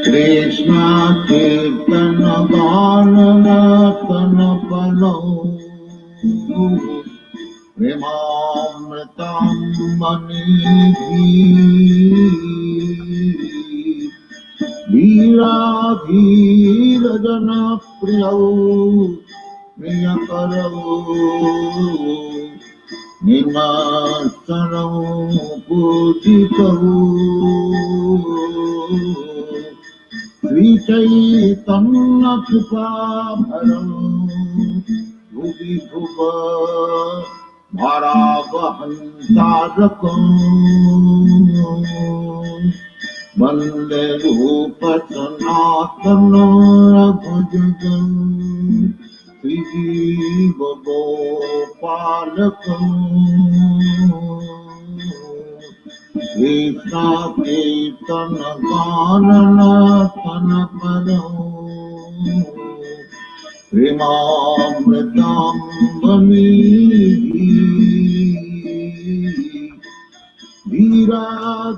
Krishna Kirtana Varana Tana Pano Premamritam Manidhi Veera Veera Jana Priyau Priyakarau Nimasaram Pujitau Sri Chaitanya Kripabharam Bhuvi Bhuva Bharavahantarakam Vande Rupa Sanatana Bhajagam Sri Jiva Gopalakam Krishna Kirtana Varana Tana Padam Premamritam Manidhi Veera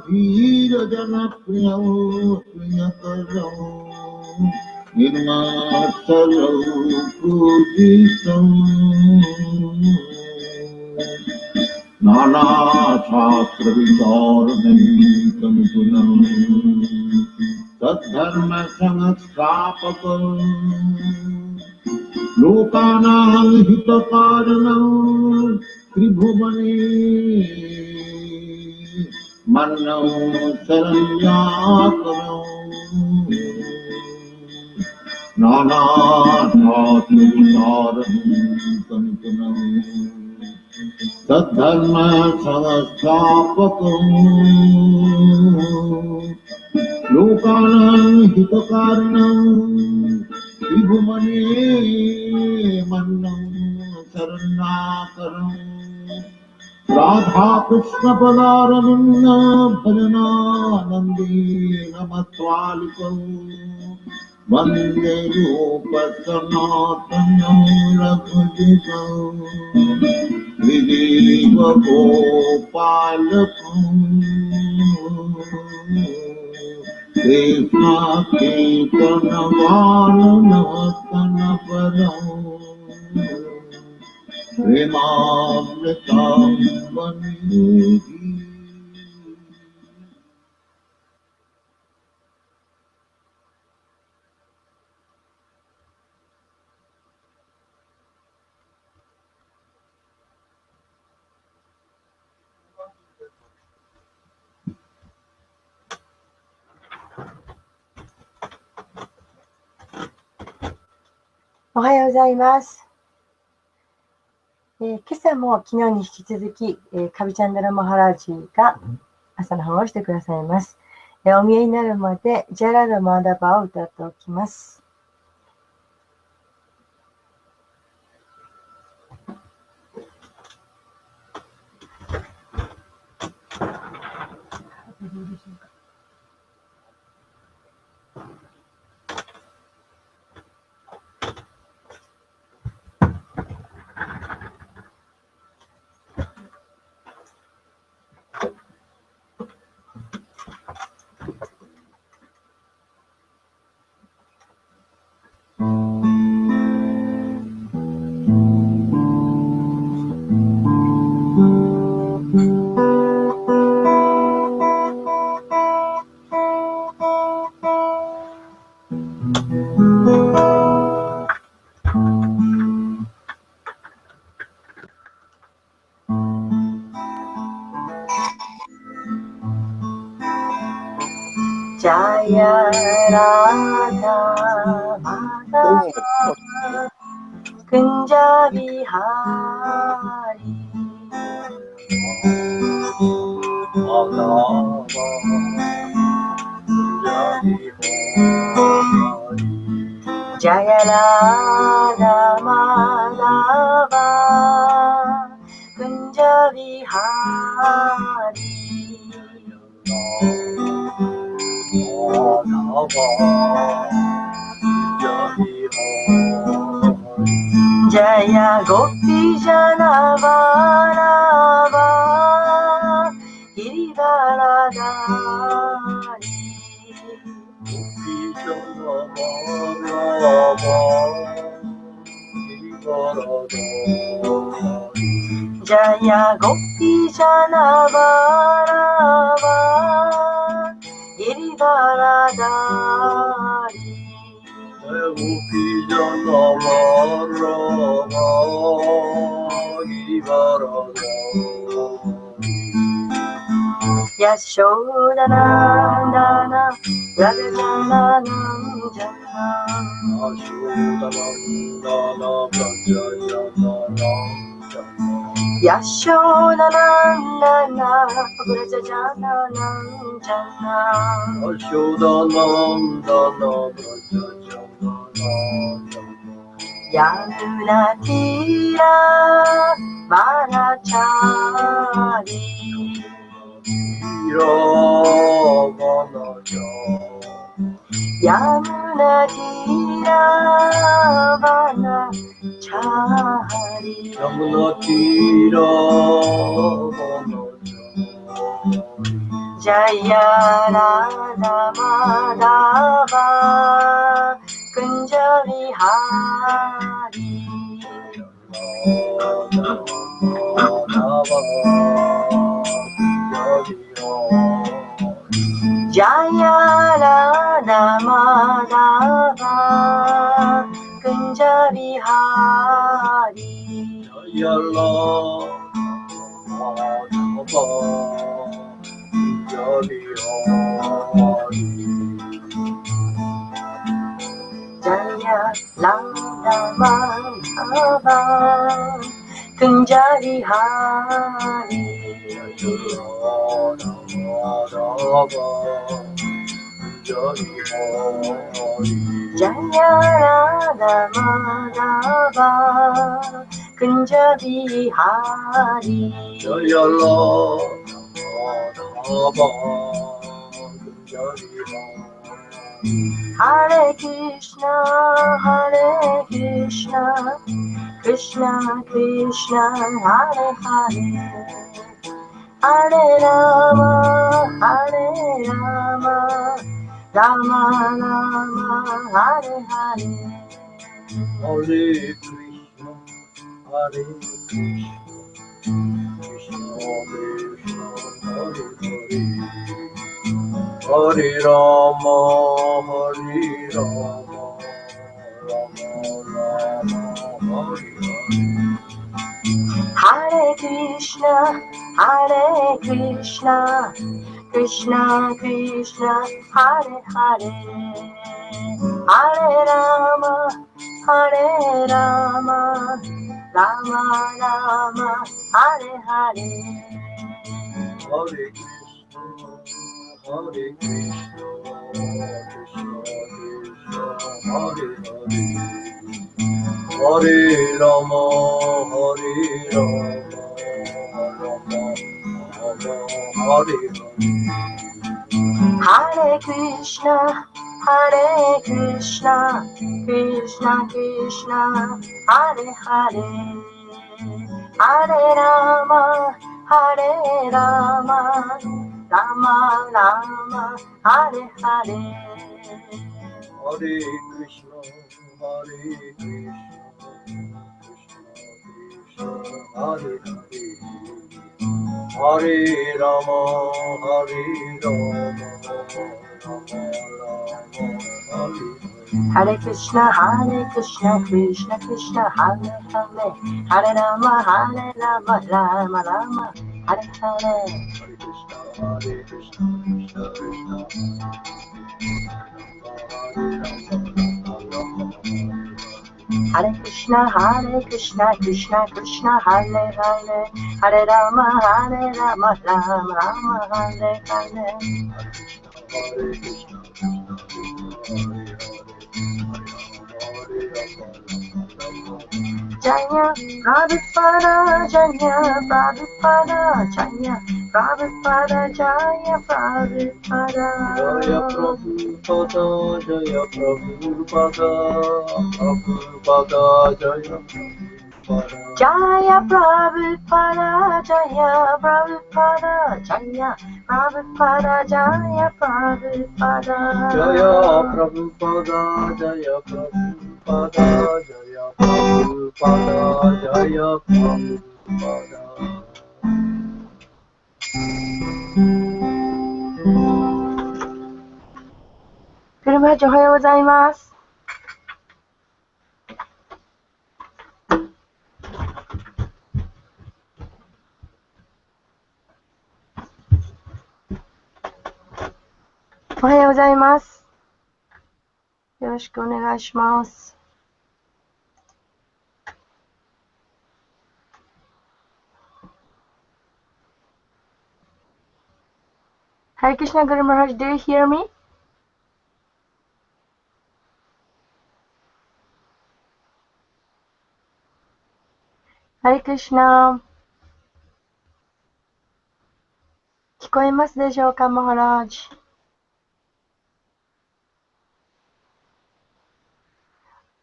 Veera Jana Priyau Priyakaram Nirmasalau Pujitam Nana Shastra Vicharanam Sampunam Tadharma Sanghastapakam Lokanam Hitakaranam Tribhuvane Mannam Saranyakaram Nana Shastra Vicharanam Sampunam Tadharma Sanghastapakam Lokanam Hitakaranam Tribhuvane Mannam Saranyakaram Radha Krishna Padaravinda Bhajana Nandi Namatvalikam Vande Rupa Sanatana Raghujitam Vidiva Gopalakam Krishna Kirtana Varana Tana Padam Premamritam Manidhi.おはようございます。今朝も昨日に引き続き、カビチャンダラマハラージが朝の話をしてくださいます。お見えになるまでジャララマーダバを歌っておきます。Jaya Radha Madhava Kunja Vihari Jaya Radha Madhava Kunja Vihari Jaya Gopi Jana Vallabha Girivaradhari Gopi Jana Varava Girivaradari Gopi Jana Varava Girivaradari Yashodanandana Rajajananandana Yashodanandana Yashodanandana Rajajananandana Yashodanandana Brajajananandana Yamuna Tira Vanachari Yamuna Tira Vanachari Yamuna Tira Vanachari Jaya Radha Madhava Kunja Vihari Jaya Radha Madhava Kunja Vihari Jaya Jaya Madhava Kunja Vihari Jaya Radha Madhava Kunja Vihari Jaya Hare Krishna Krishna Krishna Hare Hare Hare Rama Rama Rama Hare Hare Hare Krishna, Hare Krishna, Krishna Krishna, Hare Hare, Hare Rama, Hare Rama, Rama Rama, Hare Hare. Hare Krishna, Krishna Krishna, Hare Hare, Hare Rama, Rama Rama, Hare Hare. Hare Krishna, Hare Krishna, Krishna Krishna, Hare Hare, Hare Rama, Hare Rama, Rama Rama, Hare Hare. Hare Krishna, Krishna Krishna, Hare Hare, Hare Rama, Rama Rama, Hare Hare. Hare Krishna, Hare Krishna, Krishna Krishna, Hare Hare, Hare Rama, Hare Rama, Rama Rama, Hare Hare. Hare Krishna, Krishna Krishna, Hare Hare, Hare Rama, Rama Rama, Hare Hare. Hare Krishna, Krishna Krishna, Hare Krishna, Krishna Krishna, Hare Hare, Hare Rama, Rama Rama, Hare Hare. Hare Krishna, Jaya Prabhupada, Jaya Prabhupada, Jaya Prabhupada, Jaya Prabhupada. Jaya Prabhupada, Jaya Prabhupada, Prabhupada, Jaya Prabhupada. Jaya Prabhupada, Jaya Prabhupada, Jaya Prabhupada, Jaya Prabhupada. Jaya Prabhupada, Jaya Prabhupada, Jaya Prabhupada, Jaya Prabhupada. 車おはようございます。おはようございます。よろしくお願いします。Hare Krishna Guru Maharaj, do you hear me? Hare Krishna。聞こえますでしょうか、マハラージ。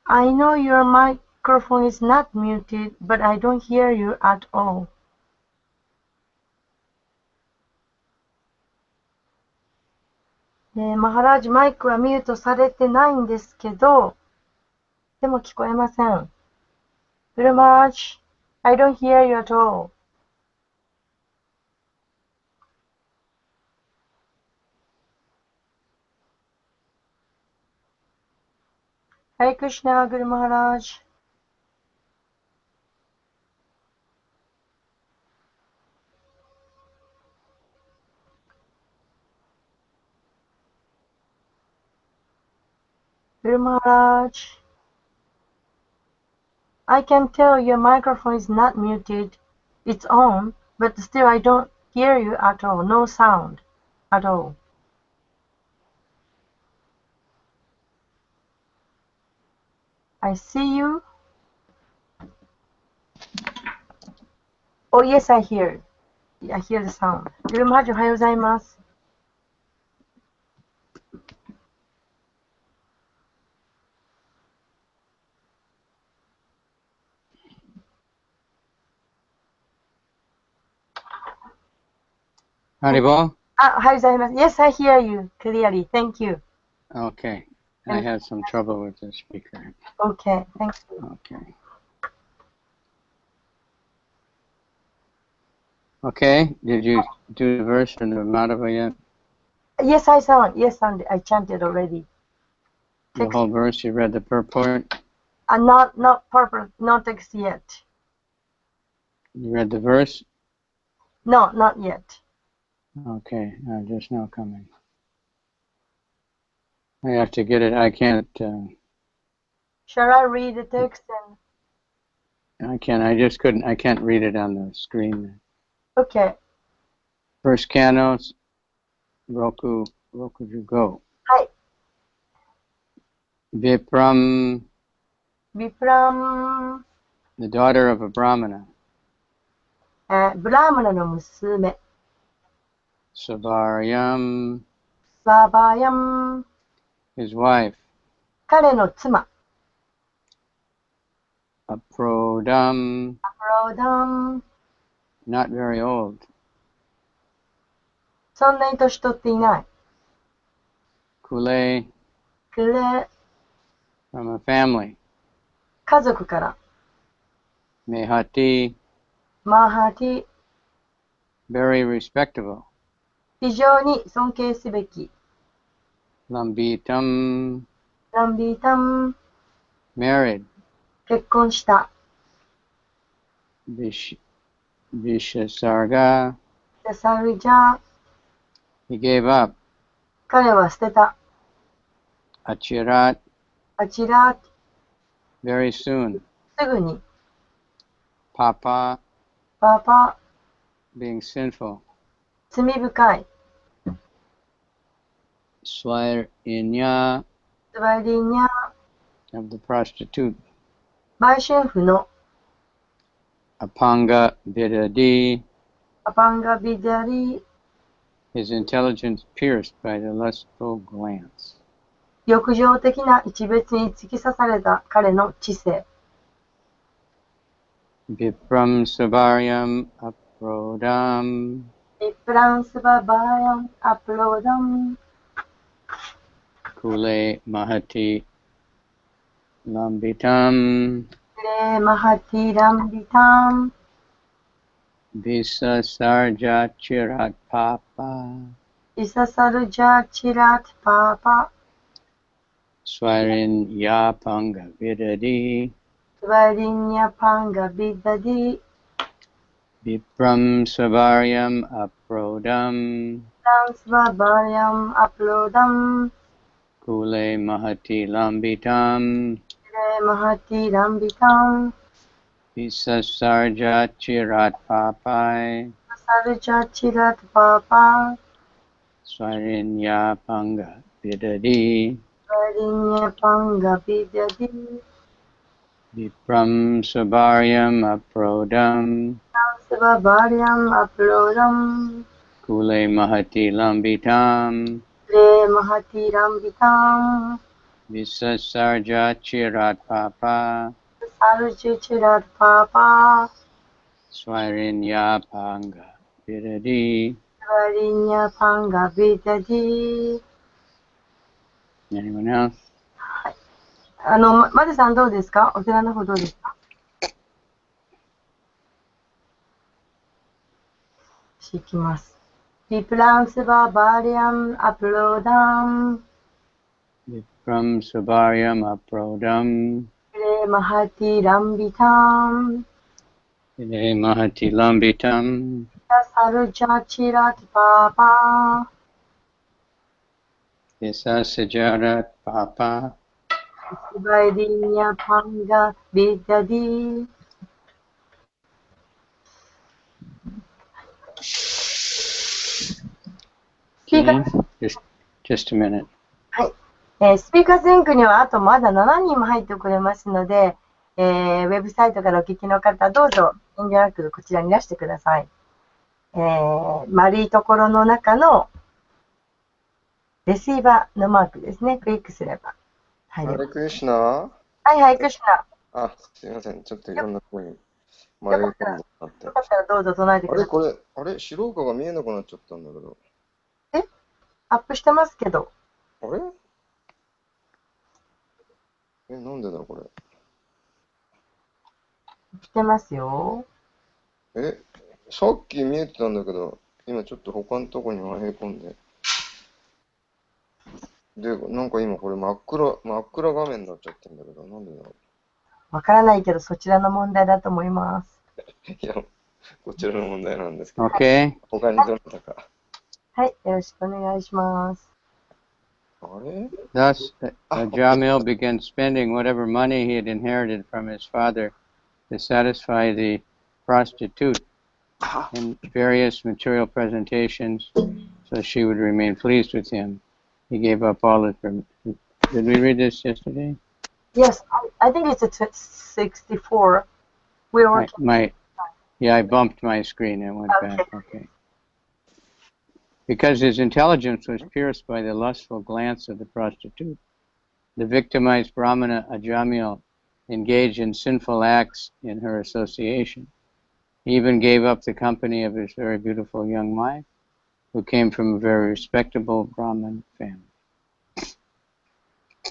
I know your microphone is not muted, but I don't hear you at all. マハラージ、マイクはミュートされてないんですけど、でも聞こえません。Guru Maharaj, I don't hear you at all. Hare Krishna, Guru Maharaj. Guru Maharaj, I can tell your microphone is not muted. It's on, but still I don't hear you at all. No sound at all. I see you. Oh, yes, I hear. I hear the sound. Guru Maharaj, おはようございます。Haribo? おはようございます。Yes, I hear you clearly. Thank you. Okay. I had some trouble with the speaker. Okay, thank you. Okay. Okay. Did you do the verse from the Madhava yet? Yes, I sang. Yes, I chanted already. The whole verse? You read the purport? Not purpose, not text yet. You read the verse? No, not yet. Okay. Just now coming. I have to get it. I can't. Shall I read the text? I can't. I just couldn't. I can't read it on the screen. Okay. First canto, Roku go. Hi. Vipram, the daughter of a Brahmana. ブラーマナの娘。Savaryam, サバヤン。his wife. 彼の妻。Aprodam, アプロダン。not very old. そんなに年取っていない。Kule, クレ、 from a family. 家族から。Mehati, マハティ、 very respectable. 非常に尊敬すべき。Lambitam, ランビータン、 married. 結婚した。Vishasarga, で、サルジャー、 he gave up. 彼は捨てた。Achirat, あちら、 very soon. すぐに。Papa, パパ、 being sinful. 罪深い。Swarinya, つわりにゃ、 of the prostitute. 売春婦の。Apanga Vidadi, アパンガビダリ、 his intelligence pierced by the lustful glance. 欲情的な一別に突き刺された彼の知性。Vipram Sabaryam Aprodam, ビプランスババーヤン、アプローダン、 Kule Mahati Lambitam, レーマハティランビタン、Visa Sarja Chirat Papa Isa Sarja Chirat Papa Swarin Yapanga Vidadi Svarinya Panga Vidadi Vipram Savaryam Aprodam Transvabaryam Aplodam Kule Mahati Lambitam Mahati Rambitam Visa Sarja Chirat Papai Sarja Chirat Papa Swarin Yapanga Vidadi Svarinya Panga Vidadi Vipram Savaryam Aprodam Transvabaryam Aplodam Kule Mahati Lambitam Re Mahati Rambitam Visa Sarja Chirat Papa Sarja Chirat Papa Swarin Yapanga Vidadi. Svarinya Panga Vidadi Anyone else? マルさんどうですか？お寺の方どうですか？いきます。Vipram Svabaryam Aplodam Vipram Savaryam Aprodam Re Mahati Rambitam Vide Mahati Lambitam Sarja Chirat Papa Visa Sajarat Papa Svarinya Panga Vidadi Okay, just a minute. スピーカーズリンクにはあとまだ7人も入ってくれますので、ウェブサイトからお聞きの方、どうぞ遠慮なくこちらにいらしてください。丸いところの中のレシーバーのマークですね。クリックすれば入れます。クリシナはいはい、クリシナ。すいません。ちょっといろんなところに迷い込んでよかったらどうぞ唱えてください。あれ白岡が見えなくなっちゃったんだけど。アップしてますけど。あれなんでだこれ。してますよ。さっき見えてたんだけど、今ちょっと他のとこに迷い込んで。で、なんか今これ真っ暗画面になっちゃってんだけど、なんでだろわからないけど、そちらの問題だと思います。いや、こちらの問題なんですけど。Okay. 他にどなたか。はい、よろしくお願いします。Thus, Jamil began spending whatever money he had inherited from his father to satisfy the prostitute in various material presentations, so she would remain pleased with him. He gave up all his. Did we read this yesterday? Yes, I think it's a 64. We were I bumped my screen and went back. Okay. Because his intelligence was pierced by the lustful glance of the prostitute, the victimized Brahmana Ajamil engaged in sinful acts in her association. He even gave up the company of his very beautiful young wife, who came from a very respectable Brahmin family.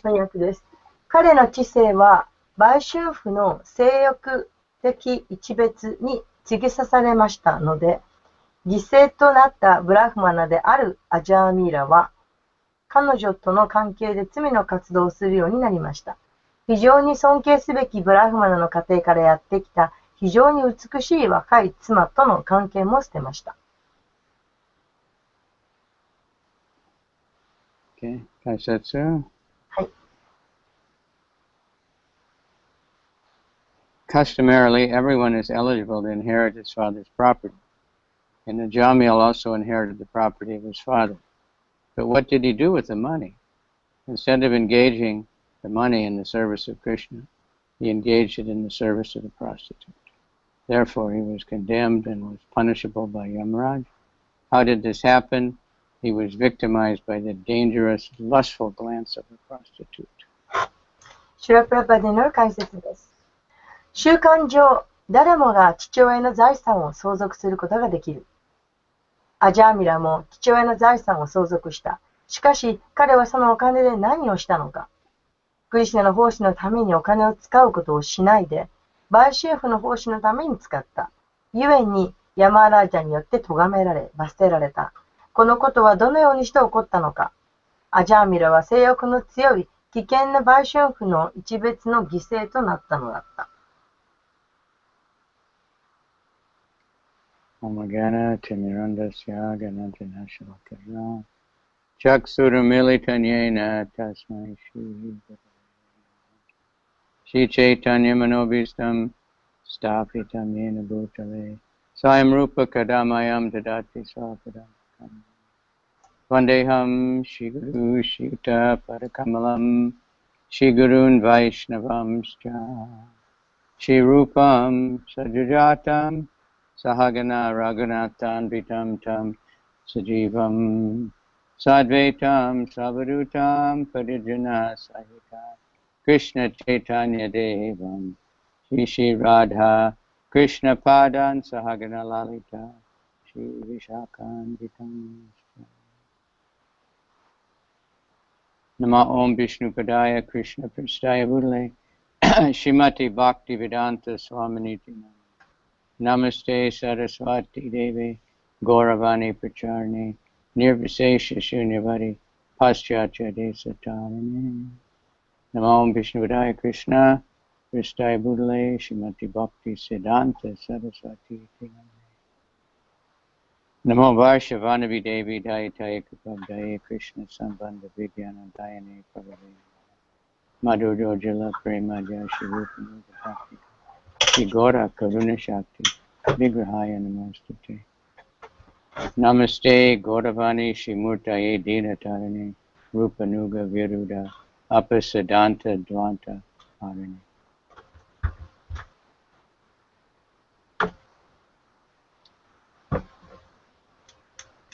翻訳です。彼の知性は売春婦の性欲的一別に突き刺されましたので、犠牲となったブラフマナであるアジャーミーラは、彼女との関係で罪の活動をするようになりました。非常に尊敬すべきブラフマナの家庭からやってきた非常に美しい若い妻との関係も捨てました。Okay, Kaisetsu. はい。Customarily, everyone is eligible to inherit his father's property, and the Jamil also inherited the property of his father. But what did he do with the money? Instead of engaging the money in the service of Krishna, he engaged it in the service of the prostitute. Therefore, he was condemned and was punishable by Yamaraj. How did this happen? He was victimized by the dangerous, lustful glance of the prostitute. シュラプラパディの解説です。習慣上、誰もが父親の財産を相続することができる。アジャーミラも父親の財産を相続した。しかし、彼はそのお金で何をしたのか。クリシュナの奉仕のためにお金を使うことをしないで、売春婦の奉仕のために使った。故に、ヤマーラージャによって咎められ、罰せられた。このことはどのようにして起こったのか。アジャーミラは性欲の強い危険な売春婦の一別の犠牲となったのだった。Omagana Timirandasya Ganatana Shalakara Chaksurumilitanyena Tasmai Shri Chaitanya Manobhistam Stapitam Yena Bhutale Sayam Rupa Kadamayam Dadati Swapadam Vandeham Shri Guru Shri Padakamalam Shri Gurun Vaishnavamscha Shri Rupam Sajujatam Sahagana Raghunathan Vitam Tam Sajivam Sadvaitam Savadutam Parijana Sahita Krishna Chaitanya Devam Shri Shri Radha Krishna Padan Sahagana Lalita Shri Vishakan Vitam Nama Om Vishnu Padaya Krishna Prasthaya Bhutale Shrimati Bhakti Vedanta Swaminiti Namaste Saraswati Devi Gauravani Pracharni Nirvisesha Shunyavadi Paschatya Desatarine Namo Vishnu Vidaya Krishna Prasthaya Bhutale Shrimati Bhakti Siddhanta Saraswati Namo Varshavanavi Devi Dayataya Kapabdaya Krishna Sambandha Vidyanandayane Prabhavaya Madhuryo Jala Prema Jashi Rupanuga Bhakti Shri Gora Karuna Shakti Vigrahaya Namostate Namaste Gauravani Shri Murtaye Dinatarane Rupanuga Viruda Apasadanta Dvanta Harane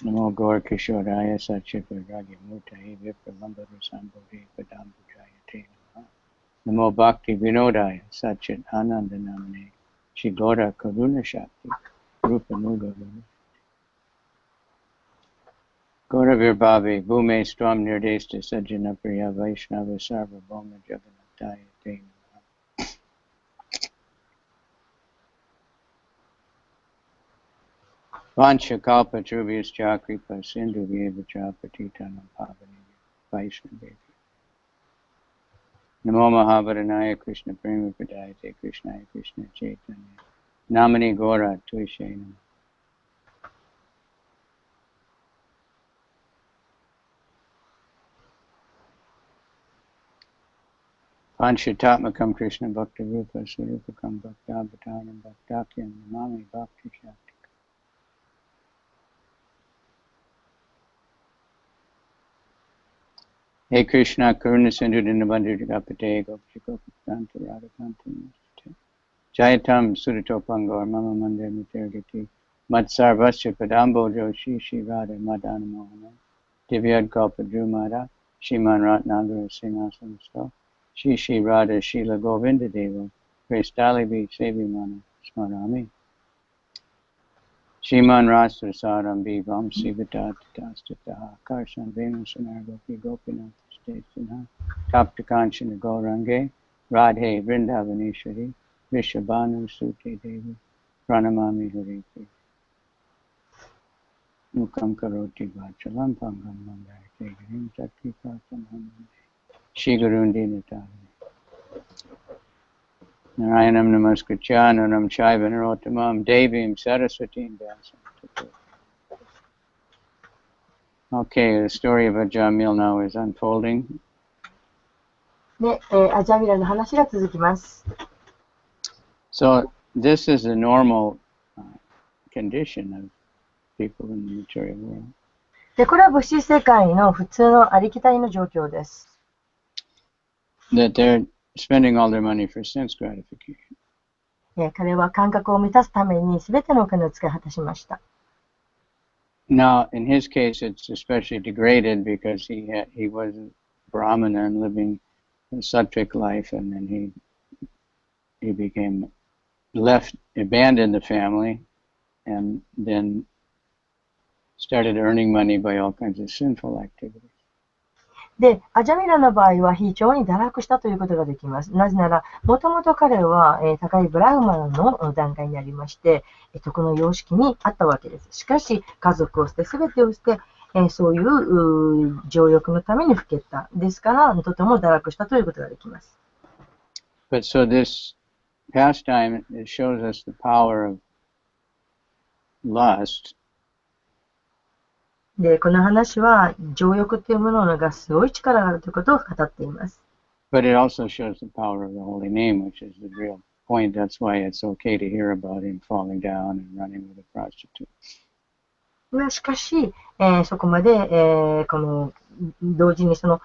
Namo Gaur Kishoraya Satchivaragya Murtaye Vipralambara Sambodhi Padambujayate Namo Bhakti Vinodaya Satchit Ananda Namane Shri Gaura Karuna Shakti Rupanuga Viruda Gauravir Bhavi Bhume Stram Nirdesta Sajjana Priya Vaishnava Sarva Bhoma Jagannataya Te Namaha Vancha Kalpa Trubhyascha Kripa Sindhu Vyevacha Patitanam Pavani Vaishnavevi Namo Mahabharanaya Krishna Prema Padayate Krishnaya Krishna Chaitanya Namani Gaura Tuishe Namaha Panchatatmakam Krishna Bhakti Rupa Swarupakam Bhakta Bhataram Bhaktakyam Namami Bhakti Shakti. Hey Krishna Karuna Sindhu Dinabandhu Jagapate Gopchi Gopikanta Radhakanta Namaste Jayatam Suratopangor Mama Mandir Matirgati Matsarvasya Padambo Joshi Shri Radha Madana Mohana Divyad Kalpa Drumada Shiman Ratnagara Singhasamsto Shri Shri Radha Shila Govinda Deva Kristalibi Sevimana Smarami Shiman Rasa Saram Bhivam Sivata Tatastataha Karsan Venusanar Gopi Gopinath Stesana Tapta Kanchana Gaurange Radhe Vrindavaneshwari Vishabhanu Sute Devi Pranamami Hari Mukam Karoti Vachalam Pangam Mandai Tegarim Chakti Pratam Shri Gurundi Natavani Narayanam Namaskritya Naram Chaiva Narottamam Devim Saraswatim Vyasam. Okay, the story of Ajamil now is unfolding. で、アジャミラの話が続きます。So this is a normal condition of people in the material world. で、これは物質世界の普通のありきたりの状況です。That they're spending all their money for sense gratification. 彼は感覚を満たすために全てのお金を使い果たしました。Now, in his case, it's especially degraded because he was a Brahmana and living a sattvic life, and then he became abandoned the family, and then started earning money by all kinds of sinful activities. で、アジャミラの場合は非常に堕落したということができます。なぜなら、もともと彼は、高いブラフマナの段階にありまして、この様式にあったわけです。しかし、家族を捨て、すべてを捨て、そういう情欲のためにふけた。ですから、とても堕落したということができます。But so this pastime, it shows us the power of lust. で、この話は、情欲というものがすごい力があるということを語っています。But it also shows the power of the holy name, which is the real point. That's why it's okay to hear about him falling down and running with a prostitute. しかし、そこまで、この同時にその、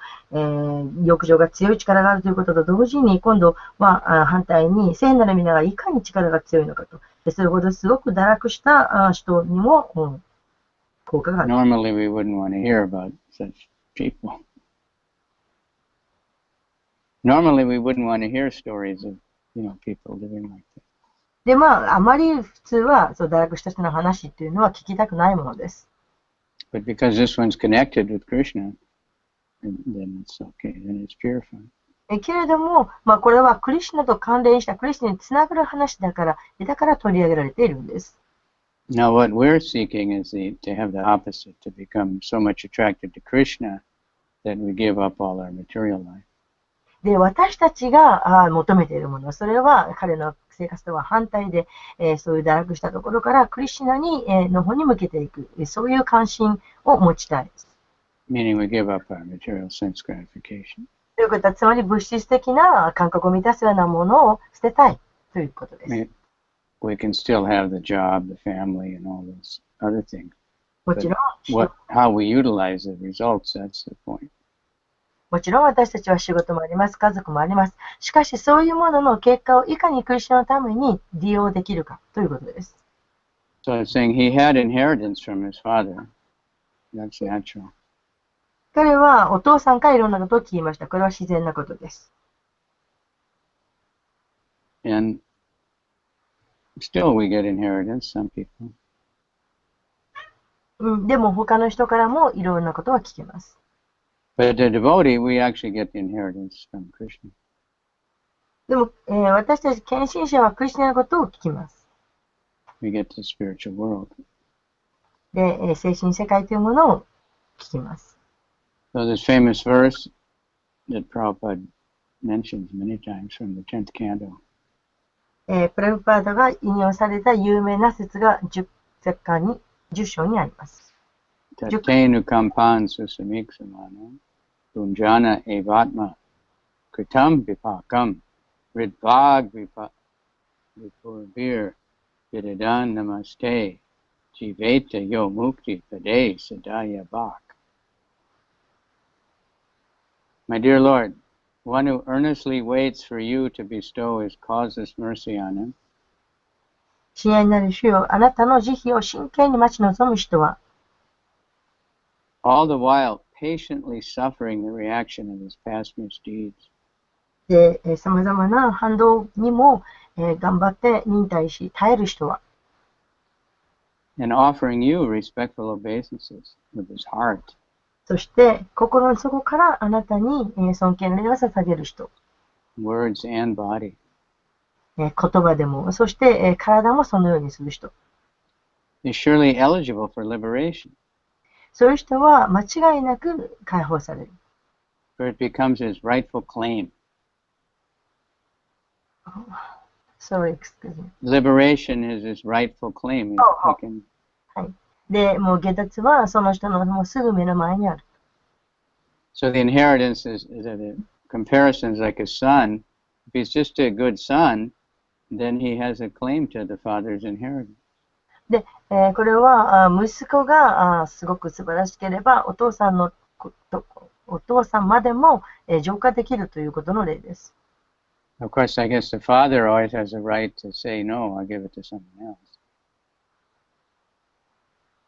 欲情が強い力があるということと同時に、今度は反対に聖なる皆がいかに力が強いのかと。それほどすごく堕落した人にも、効果がある。Normally we wouldn't want to hear about such people. Normally we wouldn't want to hear stories of, people living like that. で、あまり普通は、そう、堕落した人の話っていうのは聞きたくないものです。But because this one's connected with Krishna, then it's okay, then it's purified. けれども、これはクリシュナと関連したクリシュナにつながる話だから取り上げられているんです。Now what we're seeking is to have the opposite, to become so much attracted to Krishna that we give up all our material life. で、私たちが求めているもの、それは彼の生活とは反対で、そういう堕落したところからクリシュナに、の方に向けていく、そういう関心を持ちたいです。Meaning we give up our material sense gratification. ということは、つまり物質的な感覚を満たすようなものを捨てたいということです。We can still have the job, the family, and all those other things. もちろん、how we utilize the results, that's the point. もちろん私たちは仕事もあります、家族もあります。しかしそういうものの結果をいかにクリスチャンのために利用できるかということです。So it's saying he had inheritance from his father. That's natural. 彼はお父さんからいろんなことを聞きました。これは自然なことです。And still we get inheritance, some people. でも他の人からもいろんなことは聞けます。But the devotee, we actually get the inheritance from Krishna. でも、私たち献身者はクリスチャンのことを聞きます。We get the spiritual world. で、精神世界というものを聞きます。So this famous verse that Prabhupada mentions many times from the 10th canto. プラブパーダが引用された有名な説が10章にあります。Tatenu kampan susamiksamano punjana evatma kritam vipakam ridvag vipurbir vidadan namaste jiveta yo mukti pade sadaya bhak. My dear Lord, one who earnestly waits for you to bestow his causeless mercy on him, 親愛なる主よ、あなたの慈悲を真剣に待ち望む人は、all the while patiently suffering the reaction of his past misdeeds. で、様々な反動にも、頑張って忍耐し、耐える人は、and offering you respectful obeisances with his heart. そして心の底からあなたに尊敬の礼を捧げる人、words and body. 言葉でも、そして体もそのようにする人、is surely eligible for liberation. そういう人は間違いなく解放される。For it becomes his rightful claim. Sorry, excuse me. Liberation is his rightful claim.はい。で、もう下脱はその人のもうすぐ目の前にある。So the inheritance is a comparison is like a son. If he's just a good son, then he has a claim to the father's inheritance. で、これは息子がすごく素晴らしければお父さんまでも浄化できるということの例です。Of course, I guess the father always has a right to say, no, I'll give it to someone else.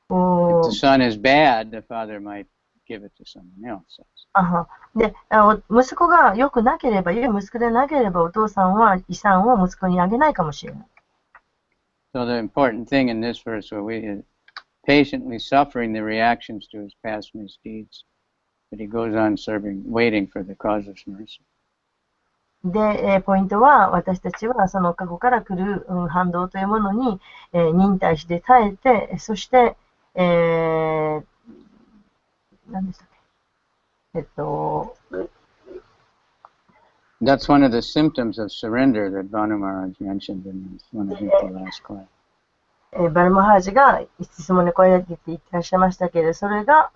If the son is bad, the father might give it to someone else. で、息子が良くなければ、良い息子でなければ、お父さんは遺産を息子にあげないかもしれない。So the important thing in this verse where we is patiently suffering the reactions to his past misdeeds. But he goes on serving, waiting for the causeless mercy. で、ポイントは、私たちはその過去から来る、反動というものに、忍耐して耐えて、そして、何でしたっけThat's one of the symptoms of surrender that Banu Maharaj mentioned in one of the last class. バルマハージが質問に声をかけて言ってらっしゃいましたけれど、それが、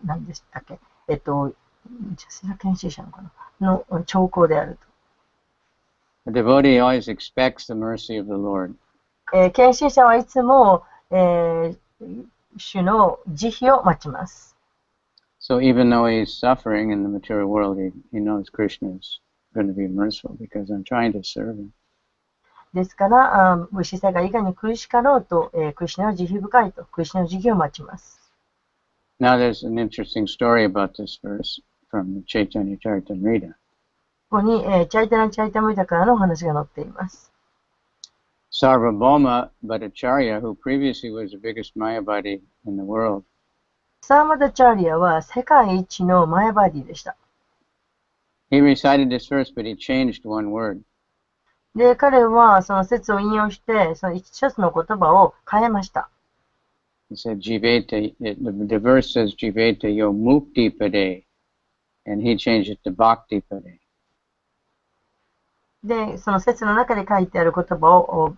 何でしたっけ女性の献身者のかなの兆候であると。A devotee always expects the mercy of the Lord. 献身者はいつも、主の慈悲を待ちます。So even though he's suffering in the material world, he knows Krishna is going to be merciful because I'm trying to serve him. ですから、物質世界以外に苦しかろうと、クリシュナの慈悲深いと、クリシュナの慈悲を待ちます。Now there's an interesting story about this verse from the Chaitanya Charitamrita. ここに、チャイタナ・チャイタムリタからのお話が載っています。Sarvabhauma Bhattacharya, who previously was the biggest Mayavadi in the world, サーマダチャーリアは世界一のマヤバディでした。he recited this verse, but he changed one word. で、彼はその説を引用して、その一つの言葉を変えました。He said, Jiveta, the verse says, Jiveta yo mukti pade, and he changed it to bhakti pade. で、その説の中で書いてある言葉を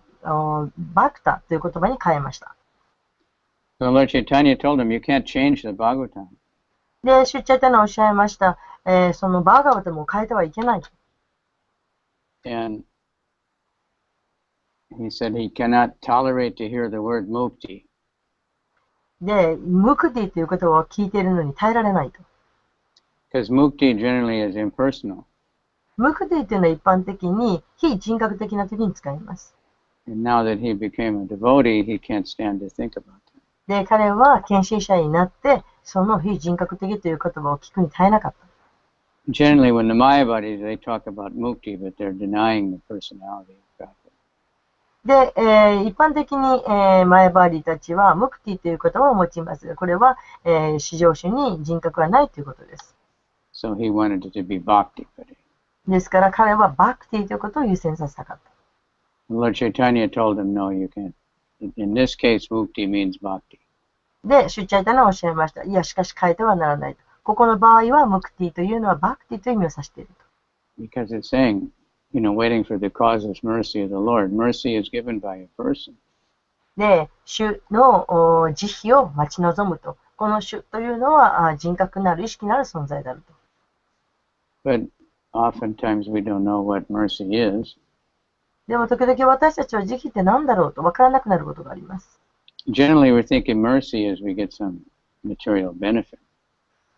バクタという言葉に変えました。So Lord Chaitanya told him, you can't change the Bhagavatam. で、シュッチャイタナおっしゃいました。そのバーガータムを変えてはいけない。And he said he cannot tolerate to hear the word mukti. で、ムクティという言葉を聞いているのに耐えられないと。Because mukti generally is impersonal. ムクティというのは一般的に非人格的な時に使います。And now that he became a devotee, he can't stand to think about that. で、彼は献身者になって、その非人格的という言葉を聞くに耐えなかった。Generally, when the Mayavadis, they talk about mukti, but they're denying the personality of God. で、一般的に、マヤバーディたちはムクティという言葉を用いますが、これは、至上主に人格はないということです。So he wanted it to be bhakti. ですから彼はバクティということを優先させたかった。Lord Chaitanya told him, no, you can't. In this case, mukti means bhakti. で、シュッチャイタナはおっしゃいました。いや、しかし変えてはならないと。ここの場合はムクティというのはバクティという意味を指していると。Because it's saying, waiting for the causeless mercy of the Lord. Mercy is given by a person. で、主の慈悲を待ち望むと。この主というのは人格なる意識なる存在であると。But oftentimes we don't know what mercy is. でも時々私たちは慈悲って何だろうと分からなくなることがあります。Generally, we're thinking mercy is we get some material benefit.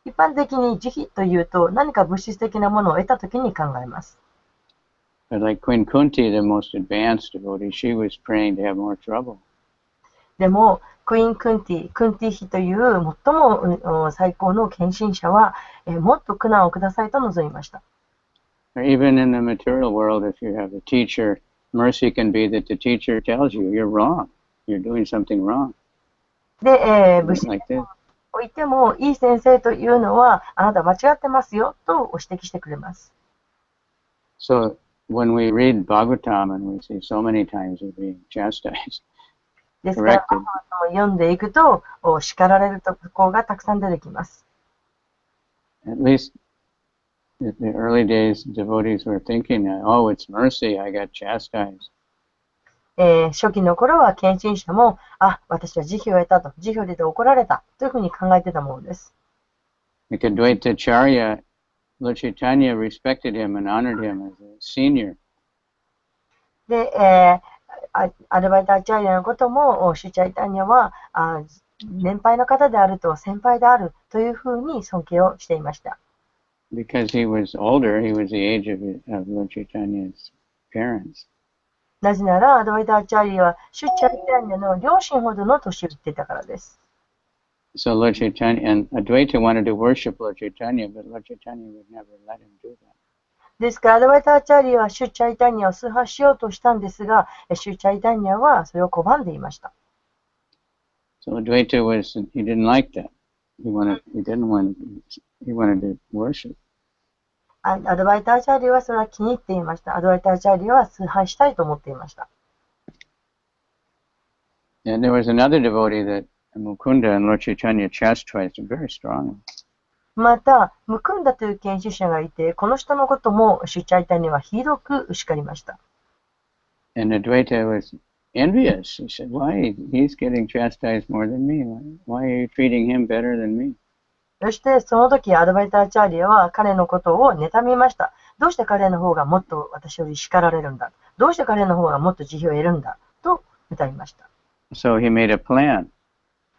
一般的に慈悲というと何か物質的なものを得たときに考えます。But like Queen Kunti, the most advanced devotee, she was praying to have more trouble. でも、クイーン・クンティ妃という最も最高の献身者は、もっと苦難をくださいと望みました。Or even in the material world, if you have a teacher, mercy can be that the teacher tells you you're wrong. You're doing something wrong. で、物質 Like に this. おいても、いい先生というのは、あなた間違ってますよと指摘してくれます。So when we read Bhagavatam and we see so many times we're being chastised, ですから、 corrected, 読んでいくと、叱られるところがたくさん出てきます。at least in the early days, devotees were thinking, oh, it's mercy, I got chastised. 初期の頃は献身者も、私は慈悲を得たと、慈悲を得て怒られたというふうに考えてたものです。Like Advaita Acharya, Lord Chaitanya respected him and honored him as a senior. で、アルバイタ・アチャーリアのことも、シュチャイタニャは年配の方であると、先輩であるというふうに尊敬をしていました。Because he was older, he was the age of Lord Chaitanya's parents. なぜなら、アドバイタ・アチャーリアはシュチャイタニャの両親ほどの年を言っていたからです。So Lord Chaitanya and Advaita wanted to worship Lord Chaitanya, but Lord Chaitanya would never let him do that. ですから、アドバイタ・アチャーリアはシュチャイタニャを崇拝しようとしたんですが、シュチャイタニャはそれを拒んでいました。So Advaita he didn't like that. he didn't want, he wanted to worship. アドバイターチャーリーはそれは気に入っていました。アドバイターチャーリーは崇拝したいと思っていました。And there was another devotee that Mukunda and Lord Chaitanya chastised very strongly. また、ムクンダという研修者がいて、この人のこともシュチャイタニはひどく叱りました。And Advaita was envious. He said, "Why he's getting chastised more than me? Why are you treating him better than me?" そしてその時アドバイターチャーリーは彼のことを妬みました。どうして彼の方がもっと私より叱られるんだ。どうして彼の方がもっと慈悲を得るんだ。と妬みました。So he made a plan.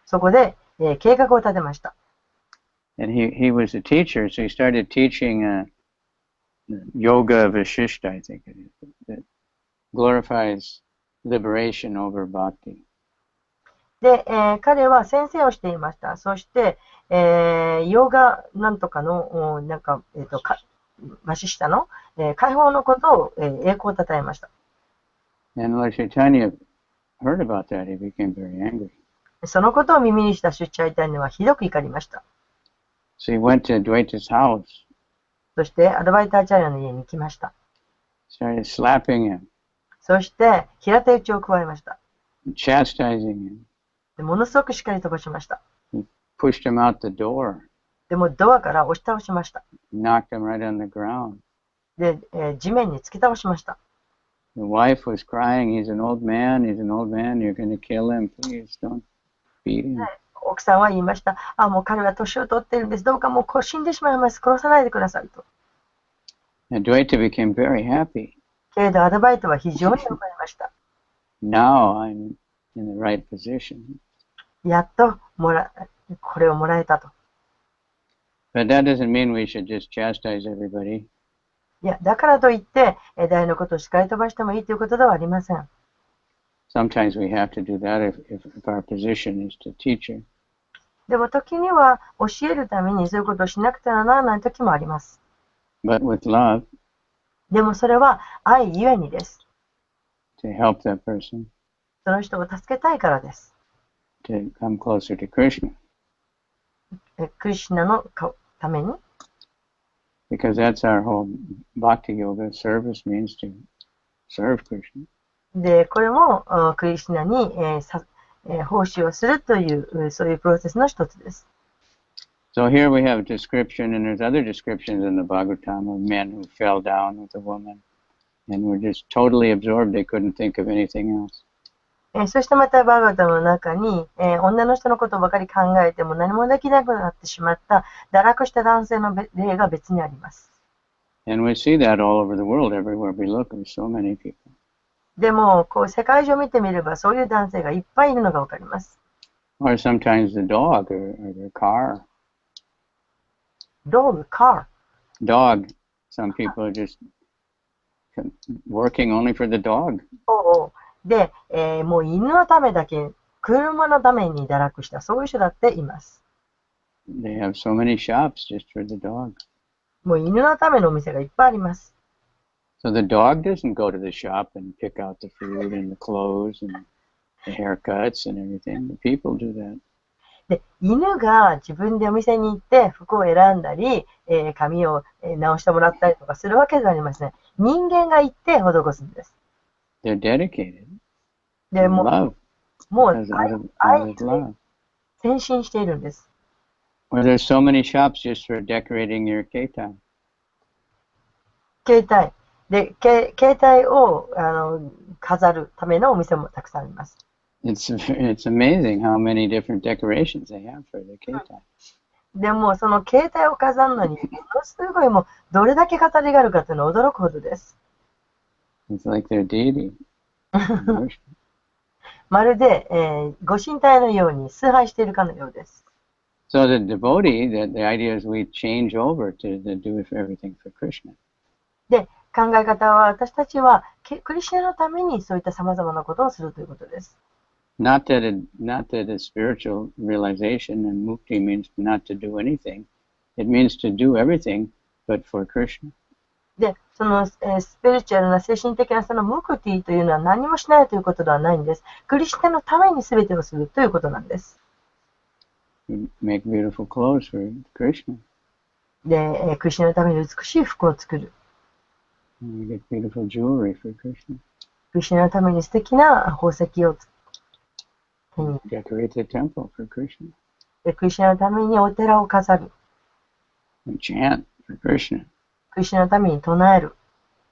そこで、計画を立てました。And he was a teacher, so he started teaching yoga Vishishta, I think it is, that glorifies liberation over bhakti. で、彼は先生をしていました。そして、ヨガなんとかの、なんか、マシシタの、解放のことを、栄光をたたえました。And Lord Chaitanya heard about that, he became very angry. そのことを耳にしたシュチャイタニはひどく怒りました。So he went to Advaita's house. そして、アドバイターチャーリーの家に行きました。Started slapping him. そして、平手打ちを加えました。Chastising him. でものすごく叱り飛ばしました。He pushed him out the door. でもドアから押し倒しました。Knocked him right on the ground. で、地面に突き倒しました。The wife was crying, he's an old man, you're going to kill him, please don't beat him. 奥さんは言いました。もう彼は年を取っているんです。どうかもう死んでしまいます。殺さないでくださいと。Advaita became very happy. けれどアドバイトは非常に喜びました。Now I'm in the right position. やっとこれをもらえたと。But that doesn't mean we should just chastise everybody. いや、だからといって、誰のことを叱り飛ばしてもいいということではありません。Sometimes we have to do that if our position is to teacher. でも時には教えるためにそういうことをしなくてはならない時もあります。But with love, でもそれは愛ゆえにです。to help that person, その人を助けたいからです。to come closer to Krishna. クリシュナのために。Because that's our whole bhakti yoga service means to serve Krishna. で、これもクリシュナに、奉仕をするというそういうプロセスの一つです。So here we have a description, and there's other descriptions in the Bhagavatam of men who fell down with a woman and were just totally absorbed. They couldn't think of anything else. そしてまたバーガータの中に、女の人のことばかり考えても何もできなくなってしまった堕落した男性の例が別にあります。And we see that all over the world, everywhere we look, there's so many people. でもこう世界中を見てみればそういう男性がいっぱいいるのがわかります。Or sometimes the dog or the car. Dog, car. Dog. Some people are just working only for the dog. で、もう犬のためだけ、車のために堕落したそういう人だっています。They have so many shops just for the dog. もう犬のためのお店がいっぱいあります。So the dog doesn't go to the shop and pick out the food and the clothes and the haircuts and everything. The people do that. で、犬が自分でお店に行って服を選んだり、髪を直してもらったりとかするわけではありません。人間が行って施すんです。They're dedicated. でも Love. もう Out of love. 先進しているんです。Or there's so many shops just for decorating your keitai. 携帯で、携帯を飾るためのお店もたくさんあります。It's amazing how many different decorations they have for the keitai. でもその携帯を飾るのにものすごいもうどれだけ飾りがあるかというのは驚くほどです。It's like their deity. まるで、ご神体のように崇拝しているかのようです。So the devotee, the idea is we change over to do everything for Krishna. で、考え方は私たちはクリシュナのためにそういった様々なことをするということです。Not that a spiritual realization and mukti means not to do anything. It means to do everything, but for Krishna. で、その、スピリチュアルな精神的なそのムクティというのは何もしないということではないんです。クリシュナのために全てをするということなんです。We make beautiful clothes for Krishna. で、クリシュナのために美しい服を作る。And we get beautiful jewelry for Krishna. クリシュナのために素敵な宝石を手に。Decorate the temple for Krishna. で、クリシュナのためにお寺を飾る。And chant for Krishna. クリシュナのために唱える。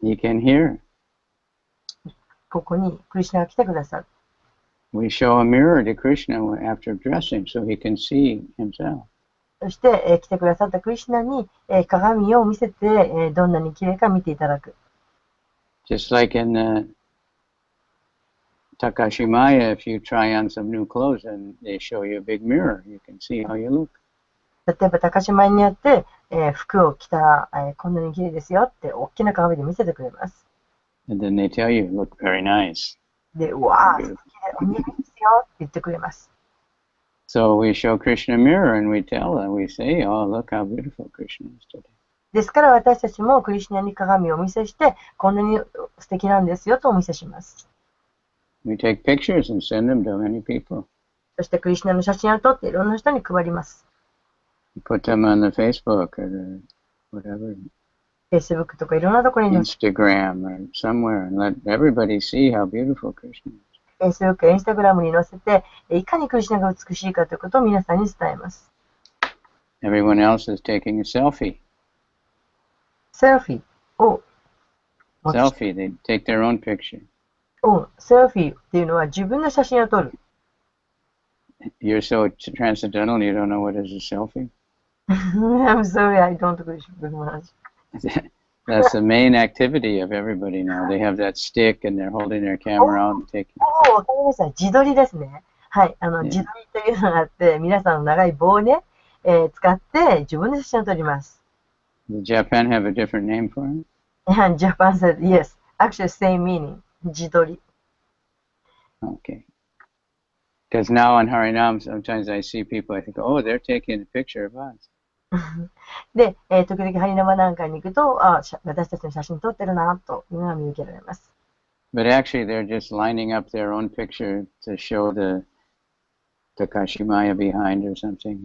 He can hear. ここにクリシュナが来てくださる。We show a mirror to Krishna after dressing so he can see himself. そして、来てくださったクリシュナに、鏡を見せて、どんなに綺麗か見ていただく。Just like in the Takashimaya, if you try on some new clothes and they show you a big mirror, you can see how you look. 例えば、高島屋にあって、服を着たら、こんなに綺麗ですよって、大きな鏡で見せてくれます。And then they tell you, look very nice. で、うわぁ、素敵でお似合いですよって言ってくれます。So we show Krishna a mirror and we tell them, we say, oh, look how beautiful Krishna is today. ですから私たちもクリシュナに鏡をお見せして、こんなに素敵なんですよとお見せします。We take pictures and send them to many people. そしてクリシュナの写真を撮っていろんな人に配ります。We put them on the Facebook or the whatever, Facebook とかいろんなところに載せ Instagram or somewhere and let everybody see how beautiful Krishna is. Facebook や Instagram に載せて、いかにクリシュナが美しいかということを皆さんに伝えます。Everyone else is taking a selfie. セルフィーを Selfie, they take their own picture. セルフィーっていうのは自分の写真を撮る。You're so transcendental, you don't know what is a selfie? I'm sorry, I don't agree very much. That's the main activity of everybody now. They have that stick and they're holding their camera out and taking. わかりました。自撮りですね。はい。自撮りというのがあって、皆さんの長い棒をね、使って自分で写真を撮ります。Does Japan have a different name for it? And Japan said yes. Actually, same meaning. 自撮り。Okay. Because now on Harinam, sometimes I see people, I think, oh, they're taking a picture of us. で、時々ハリナマなんかに行くと、私たちの写真撮ってるな、というのが見受けられます。But actually, they're just lining up their own picture to show the Takashimaya behind or something.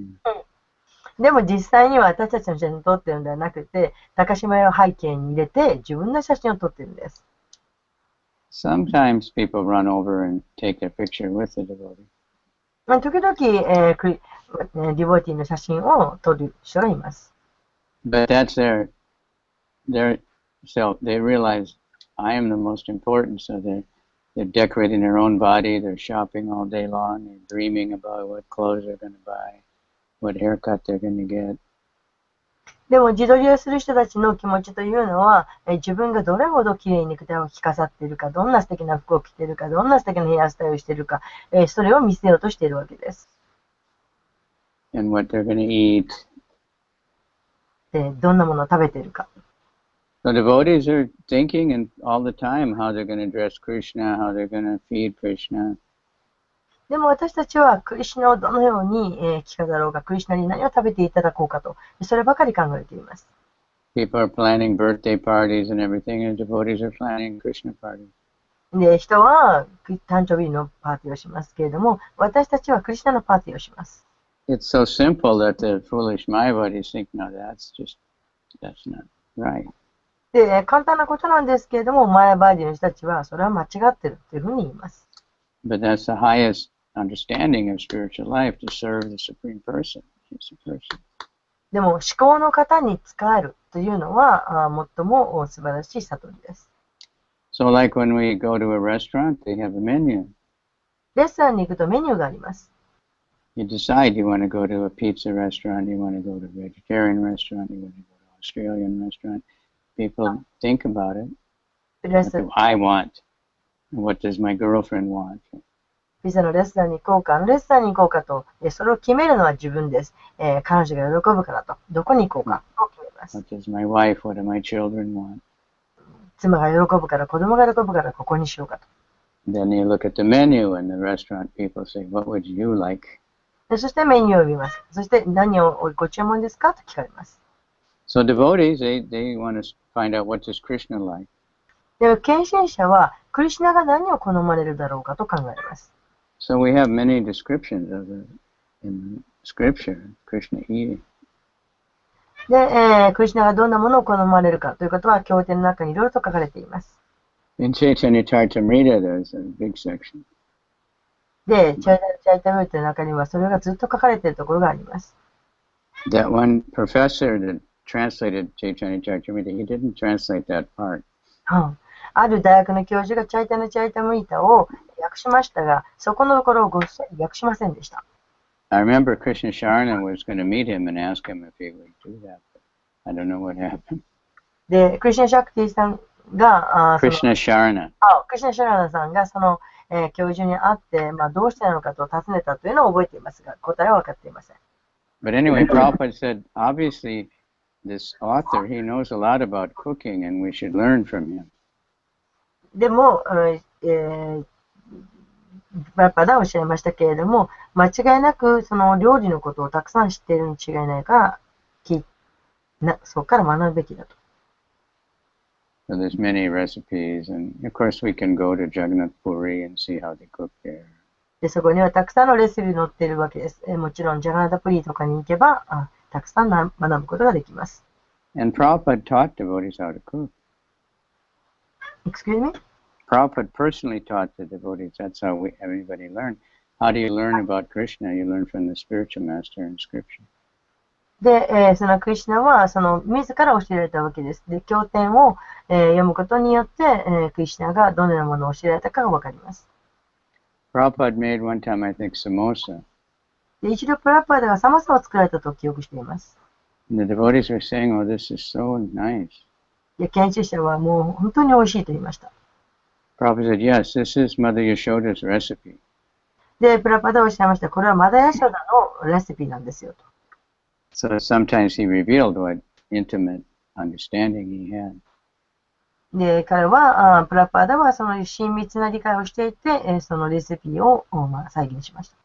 でも実際には私たちの写真を撮ってるんではなくて、高島屋を背景に入れて自分の写真を撮ってるんです。Sometimes people run over and take their picture with the devotee. 時々、ディボティの写真を撮る人がいます。But that's their self. They realize I am the most important, so they're decorating their own body. They're shopping all day long. They're dreaming about what clothes they're going to buy, what haircut they're going to get. でも自撮りをする人たちの気持ちというのは、自分がどれほど綺麗にネクタイを着飾っているか、どんな素敵な服を着ているか、どんな素敵なヘアスタイルをしているか、それを見せようとしているわけです。And what they're going to eat. で、どんなものを食べているか。So devotees are thinking and all the time how they're going to dress Krishna, how they're going to feed Krishna. でも私たちはクリシュナをどのように着飾ろうか、クリシュナに何を食べていただこうかと、そればかり考えています。People are planning birthday parties and everything, and devotees are planning Krishna parties. で、人は誕生日のパーティーをしますけれども、私たちはクリシュナのパーティーをします。It's so simple that the foolish Mayavadis think, no, that's not right. で、簡単なことなんですけれども、マヤバーディの人たちはそれは間違ってるというふうに言います。But that's the highest understanding of spiritual life, to serve the Supreme Person. He's a person. でも、思考の方に仕えるというのは、最も素晴らしい悟りです。So like when we go to a restaurant, they have a menu. レストランに行くとメニューがあります。You decide you want to go to a pizza restaurant, you want to go to a vegetarian restaurant, you want to go to an Australian restaurant. People think about it. What do I want? What does my girlfriend want? ピザのレストランに行こうか、レストランに行こうかと、それを決めるのは自分です。彼女が喜ぶからと、どこに行こうかを決めます。What does my wife, what do my children want? 妻が喜ぶから、子供が喜ぶから、ここにしようかと。Then you look at the menu and the restaurant people say, what would you like? そしてメニューを見ます。そして何をご注文ですかと聞かれます。So devotees, they want to find out what does Krishna like. で、献身者はクリシュナが何を好まれるだろうかと考えます。So we have many descriptions of it in scripture, Krishna eating. で、クリシュナがどんなものを好まれるかということは、経典の中にいろいろと書かれています。In Chaitanya Charitamrita, there's a big section. で、チャイタムリタの中にはそれがずっと書かれているところがあります。That one professor that translated Chaitanya Charitamrita, he didn't translate that part. ある大学の教授がチャイタムリタを訳しましたが、そこのところをごっそり訳しませんでした。I remember Krishna Sharana was going to meet him and ask him if he would do that, but I don't know what happened. で、クリシュナ・シャクティさんが、クリシュナ・シャラナさんがその、教授に会って、どうしてなのかと尋ねたというのを覚えていますが、答えは分かっていません。But anyway, Prabhupada said, obviously, this author, he knows a lot about cooking and we should learn from him. でも、パラパダおっしゃいましたけれども、間違いなくその料理のことをたくさん知っているに違いないから、そこから学ぶべきだと。So there's many recipes, and of course we can go to Jagannath Puri and see how they cook there. で、そこにはたくさんのレシピ載っているわけです。もちろん、ジャガナタプリとかに行けば、たくさん学ぶことができます。And Prabhupada taught devotees how to cook. Excuse me? Prabhupada personally taught the devotees. That's how everybody learned. How do you learn about Krishna? You learn from the spiritual master in scripture. で、そのクリシュナはその自ら教えられたわけです。で、経典を、読むことによって、クリシュナがどのようなものを教えられたかがわかります。Prabhupada made one time, I think, samosa. で、一度プラパーダがサモサを作られたと記憶しています。And the devotees were saying, "Oh, this is so nice." で、研修者はもう本当に美味しいと言いました。Prabhupada said, "Yes, this is Mother Yashoda's recipe." で、プラパーダはおっしゃいました。これはマダヤショダのレシピなんですよと。So sometimes he revealed what intimate understanding he had. で、彼は、プラパーダはその親密な理解をしていて、そのレシピを、再現しました。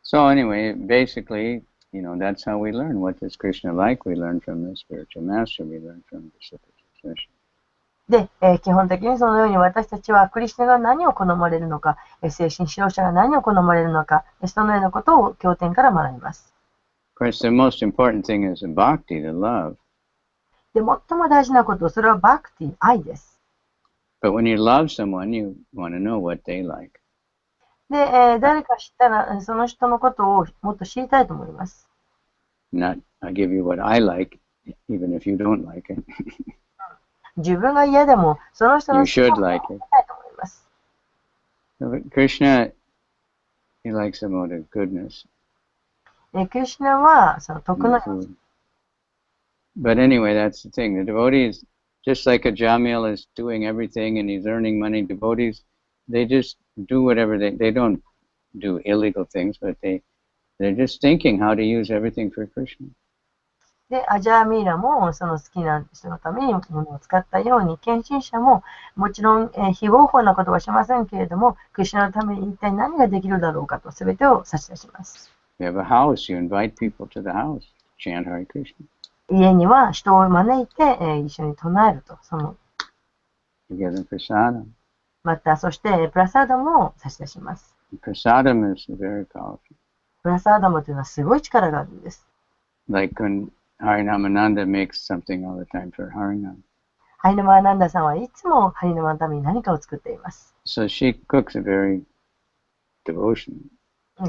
So anyway, basically, that's how we learn. What does Krishna like? We learn from the spiritual master. We learn from the succession. で、基本的にそのように私たちはクリシュナが何を好まれるのか、精神指導者が何を好まれるのか、そのようなことを経典から学びます。Of course, the most important thing is the bhakti, the love. で、最も大事なこと、それはバクティ、愛です。But when you love someone, you want to know what they like. で、誰か知ったら、その人のことをもっと知りたいと思います。Not, I give you what I like, even if you don't like it. 自分が嫌でも、その人の You should ことを知 like り it. たいと思います。But Krishna, he likes about the goodness. クリシュナは、その徳の Food. But anyway, that's the thing. The devotees, just like a Jamil is doing everything and he's earning money, devotees, they just do whatever they don't do illegal things, but they're just thinking how to use everything for Krishna. で、アジャーミーラもその好きな人のために物を使ったように、献身者ももちろん、非合法なことはしませんけれども、クリシュナのために一体何ができるだろうかと全てを差し出します。You have a house, you invite people to the house, chant Hare Krishna. 家には人を招いて、一緒に唱えると。You give them prasadam. また、そしてプラサーダムを差し出します。Prasadam is very powerful. プラサーダムというのはすごい力があるんです。Like when Harinamananda makes something all the time for Harinam. ハリナマアナンダさんはいつもハリナマのために何かを作っています。So she cooks a very devotion.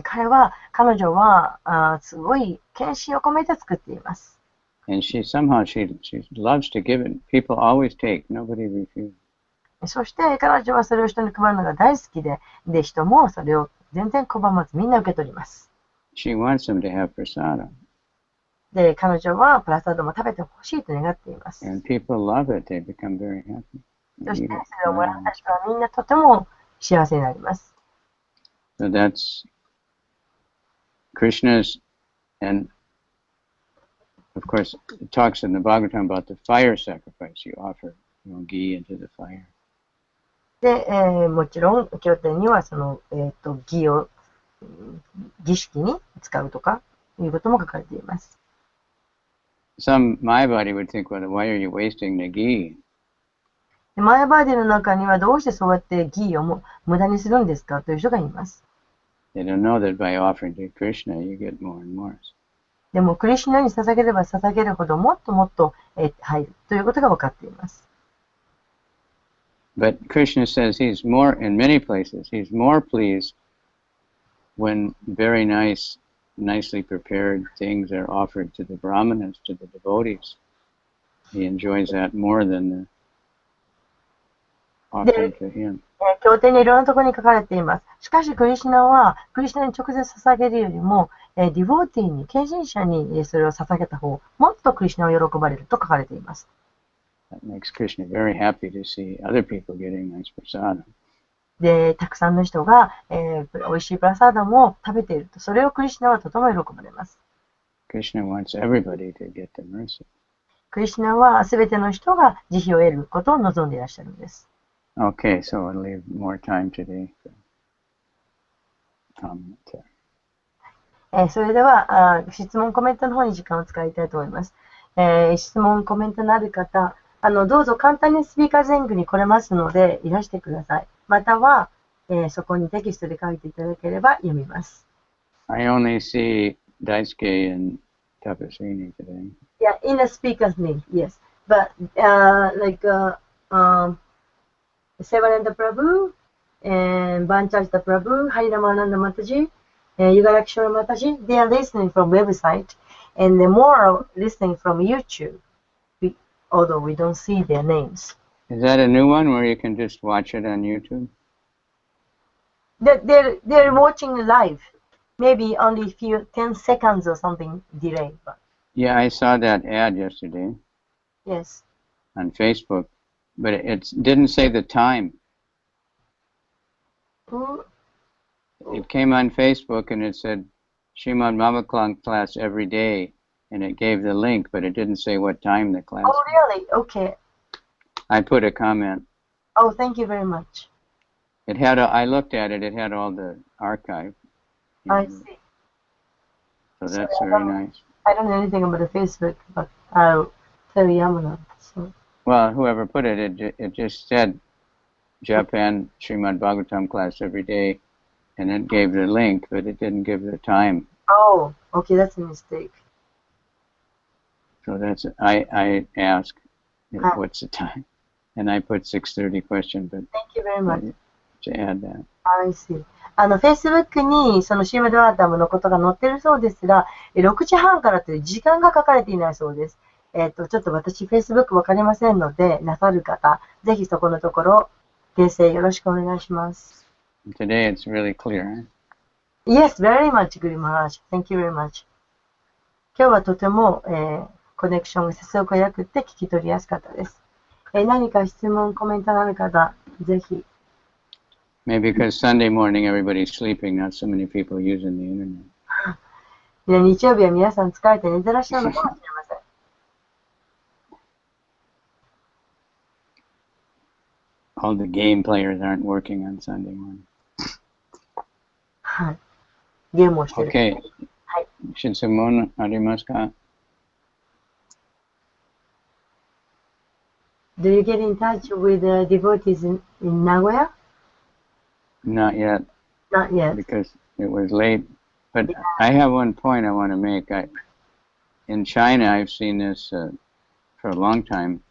彼女はすごい献身を込めて作っています。And she loves to give it. People always take. Nobody refuses. そして彼女はそれを人に配るのが大好きで、人もそれを全然拒まずみんな受け取ります。She wants them to have prasadam. で、彼女はプラサードも食べてほしいと願っています。And people love it. They become very happy. そしてそれをもらった人はみんなとても幸せになります。So that's Krishna's, and of course, it talks in the Bhagavatam about the fire sacrifice. You offer ghee into the fire. で、もちろん、経典にはその、儀を儀式に使うとかいうことも書かれています。Some Mayavadi would think, well, why are you wasting the ghee? マヤバーディの中にはどうしてそうやって儀を無駄にするんですかという人がいます。they don't know that by offering to Krishna, you get more and more. でも、クリシュナに捧げれば捧げるほど、もっともっと入るということが分かっています。But Krishna says he's more, in many places, he's more pleased when very nicely prepared things are offered to the brahmanas, to the devotees. He enjoys that more than the offering to him. 経典にいろんなところに書かれています。しかし、クリシュナは、クリシュナに直接捧げるよりも、ディボーティーに、献身者にそれを捧げた方、もっとクリシュナを喜ばれると書かれています。That makes Krishna very happy to see other people getting nice prasadam. で、たくさんの人が、美味しいプラサーダムを食べていると、それをクリシュナはとても喜ばれます。Krishna wants everybody to get the mercy. クリシュナはすべての人が慈悲を得ることを望んでいらっしゃるんです。Okay, so I'll leave more time today for comment. それでは質問コメントの方に時間を使いたいと思います。質問コメントのある方、どうぞ簡単にスピーカー前後に来れますのでいらしてください。または、そこにテキストで書いていただければ読みます。I only see Daisuke and Tapaswini today. Yeah, in the speaker's name, yes. But Sevananda Prabhu and Banchajita Prabhu, Hariramananda Mataji, Yugalakshara Mataji, they are listening from website and the more listening from YouTube, although we don't see their names. Is that a new one where you can just watch it on YouTube? They're watching live. Maybe only 10 seconds or something delay. But Yeah, I saw that ad yesterday yes. on Facebook, but it didn't say the time. It came on Facebook and it said Srimad Bhagavatam class every day, and it gave the link, but it didn't say what time the class. Oh, really? Okay. I put a comment. Oh, thank you very much. It had I looked at it. It had all the archive. I see. So that's very nice. I don't know anything about the Facebook, but I'll tell Yamuna. So. Well, whoever put it, it just said Japan Srimad Bhagavatam class every day, and it gave the link, but it didn't give the time. Oh, okay, that's a mistake. So that's I asked what's the time, and I put 6:30 question, but thank you very much. To add that. I see. Facebook にそのシーマドアダムのことが載ってるそうですが、6時半からという時間が書かれていないそうです。ちょっと私 Facebook わかりませんので、なさる方、ぜひそこのところ、訂正よろしくお願いします。Today it's really clear. Yes, very much, Guru Maharaj. Thank you very much. 今日はとても、コネクションが接続が良くて聞き取りやすかったです。何か質問、コメントのある方、ぜひ。Maybe because Sunday morning everybody's sleeping, not so many people using the internet. 日曜日は皆さん疲れて寝てらっしゃるのかもしれません。All the game players aren't working on Sunday morning. はい。ゲームをしてる。Okay. はい。質問ありますか? Do you get in touch with the devotees in Nagoya? Not yet. Not yet. Because it was late. But I have one point I want to make. In China, I've seen this for a long time.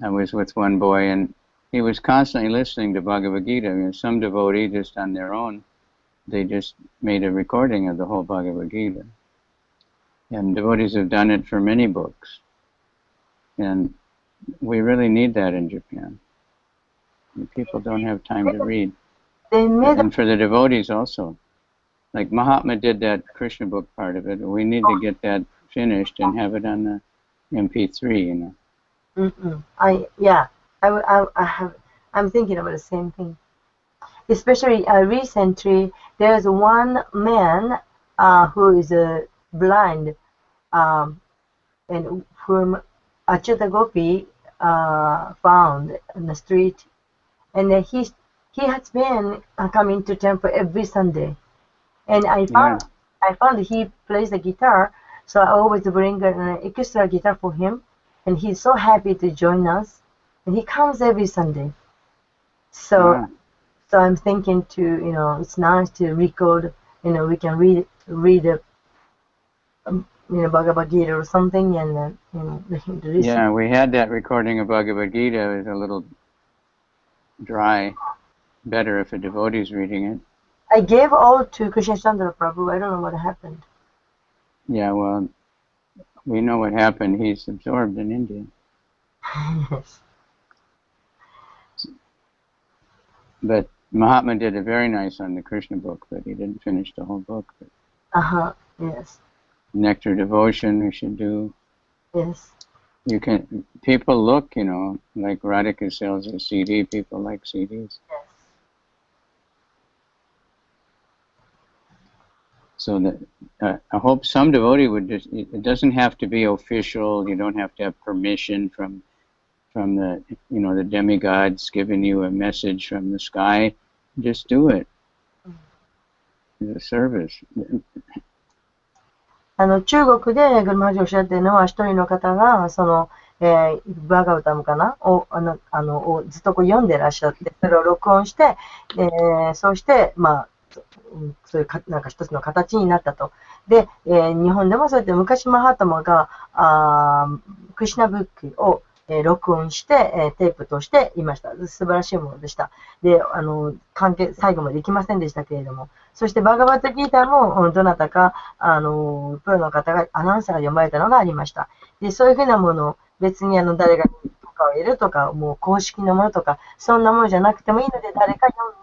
I was with one boy, and he was constantly listening to Bhagavad Gita. I mean, some devotee, just on their own, they just made a recording of the whole Bhagavad Gita. And devotees have done it for many books. And we really need that in Japan. People don't have time to read. And for the devotees also. Like Mahatma did that Krishna book part of it. We need to get that finished and have it on the MP3, you know. I'm thinking about the same thing. Especially recently, there's one man who is blind, and whom Achyuta Gopi found in the street, and he has been coming to temple every Sunday, and I found he plays the guitar, so I always bring an extra guitar for him, and he's so happy to join us, and he comes every Sunday. So So I'm thinking to, it's nice to record, we can read a, Bhagavad Gita or something, and listen. Yeah, we had that recording of Bhagavad Gita. It was a little dry. Better if a devotee is reading it. I gave all to Kavichandra Prabhu. I don't know what happened. Yeah, well, we know what happened. He's absorbed in India. Yes. But Mahatma did a very nice on the Krishna book, but he didn't finish the whole book. But Yes. Nectar Devotion we should do. Yes. You can, people look, like Radhika sells a CD, people like CDs. Yes. So that I hope some devotee would just, it doesn't have to be official, you don't have to have permission from the, the demigods giving you a message from the sky. Just do it. It's a service. 中国でグルマージュおっしゃってるのは、一人の方が、バガウタムかなをずっと読んでらっしゃって、それを録音して、そうして、そういうなんか一つの形になったと。で、日本でもそうやって昔マハタマが、クリシュナブックを、録音して、テープとしていました。素晴らしいものでした。で、最後までいきませんでしたけれども。そして、バガバットギーターも、どなたか、プロの方が、アナウンサーが読まれたのがありました。で、そういうふうなものを、別に誰が許可を得るとか、もう公式のものとか、そんなものじゃなくてもいいので、誰か読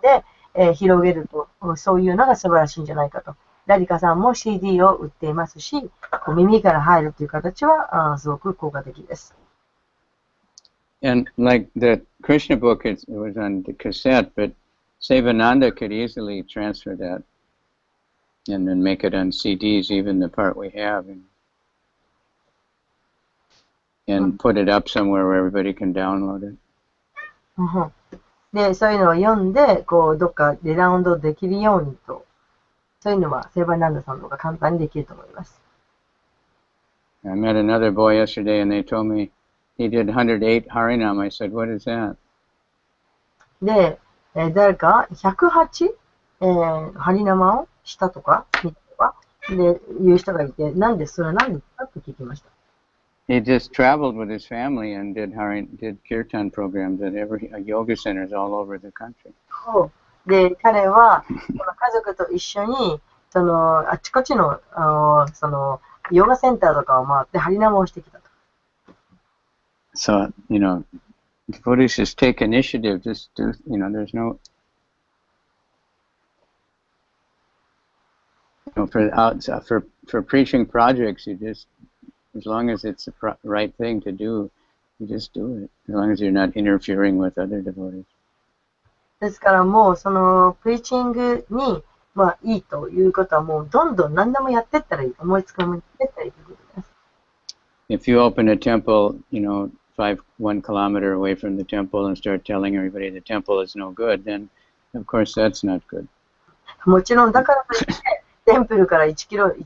んで、広げると、そういうのが素晴らしいんじゃないかと。ラリカさんも CD を売っていますし、耳から入るという形は、すごく効果的です。And like the Krishna book, it was on the cassette, but Sevananda could easily transfer that and then make it on CDs, even the part we have, and put it up somewhere where everybody can download it. で、そういうのを読んで、どっかでダウンロードできるようにと、そういうのはセバナンダさんとか簡単にできると思います。I met another boy yesterday, and they told me he did 108 Harinam. I said, what is that? で、誰か108、ハリナマをしたとか、見たとか、で、言う人がいて、なんでそれ何ですかと聞きました。He just traveled with his family and did kirtan programs at every yoga centers all over the country. で、彼は家族と一緒にあちこちのヨガセンターとかを回ってハリナマをしてきたと。So, devotees just take initiative. Just do, there's no, for preaching projects, you just, as long as it's the right thing to do, you just do it. As long as you're not interfering with other devotees. ですからもうプリーチングにいいということはもうどんどん何でもやってったらいい。思いつくものやってったらいいということです。If you open a temple, 1 kilometer away from the temple and start telling everybody the temple is no good, then of course that's not good. もちろんだからといってテンプルから1キロのと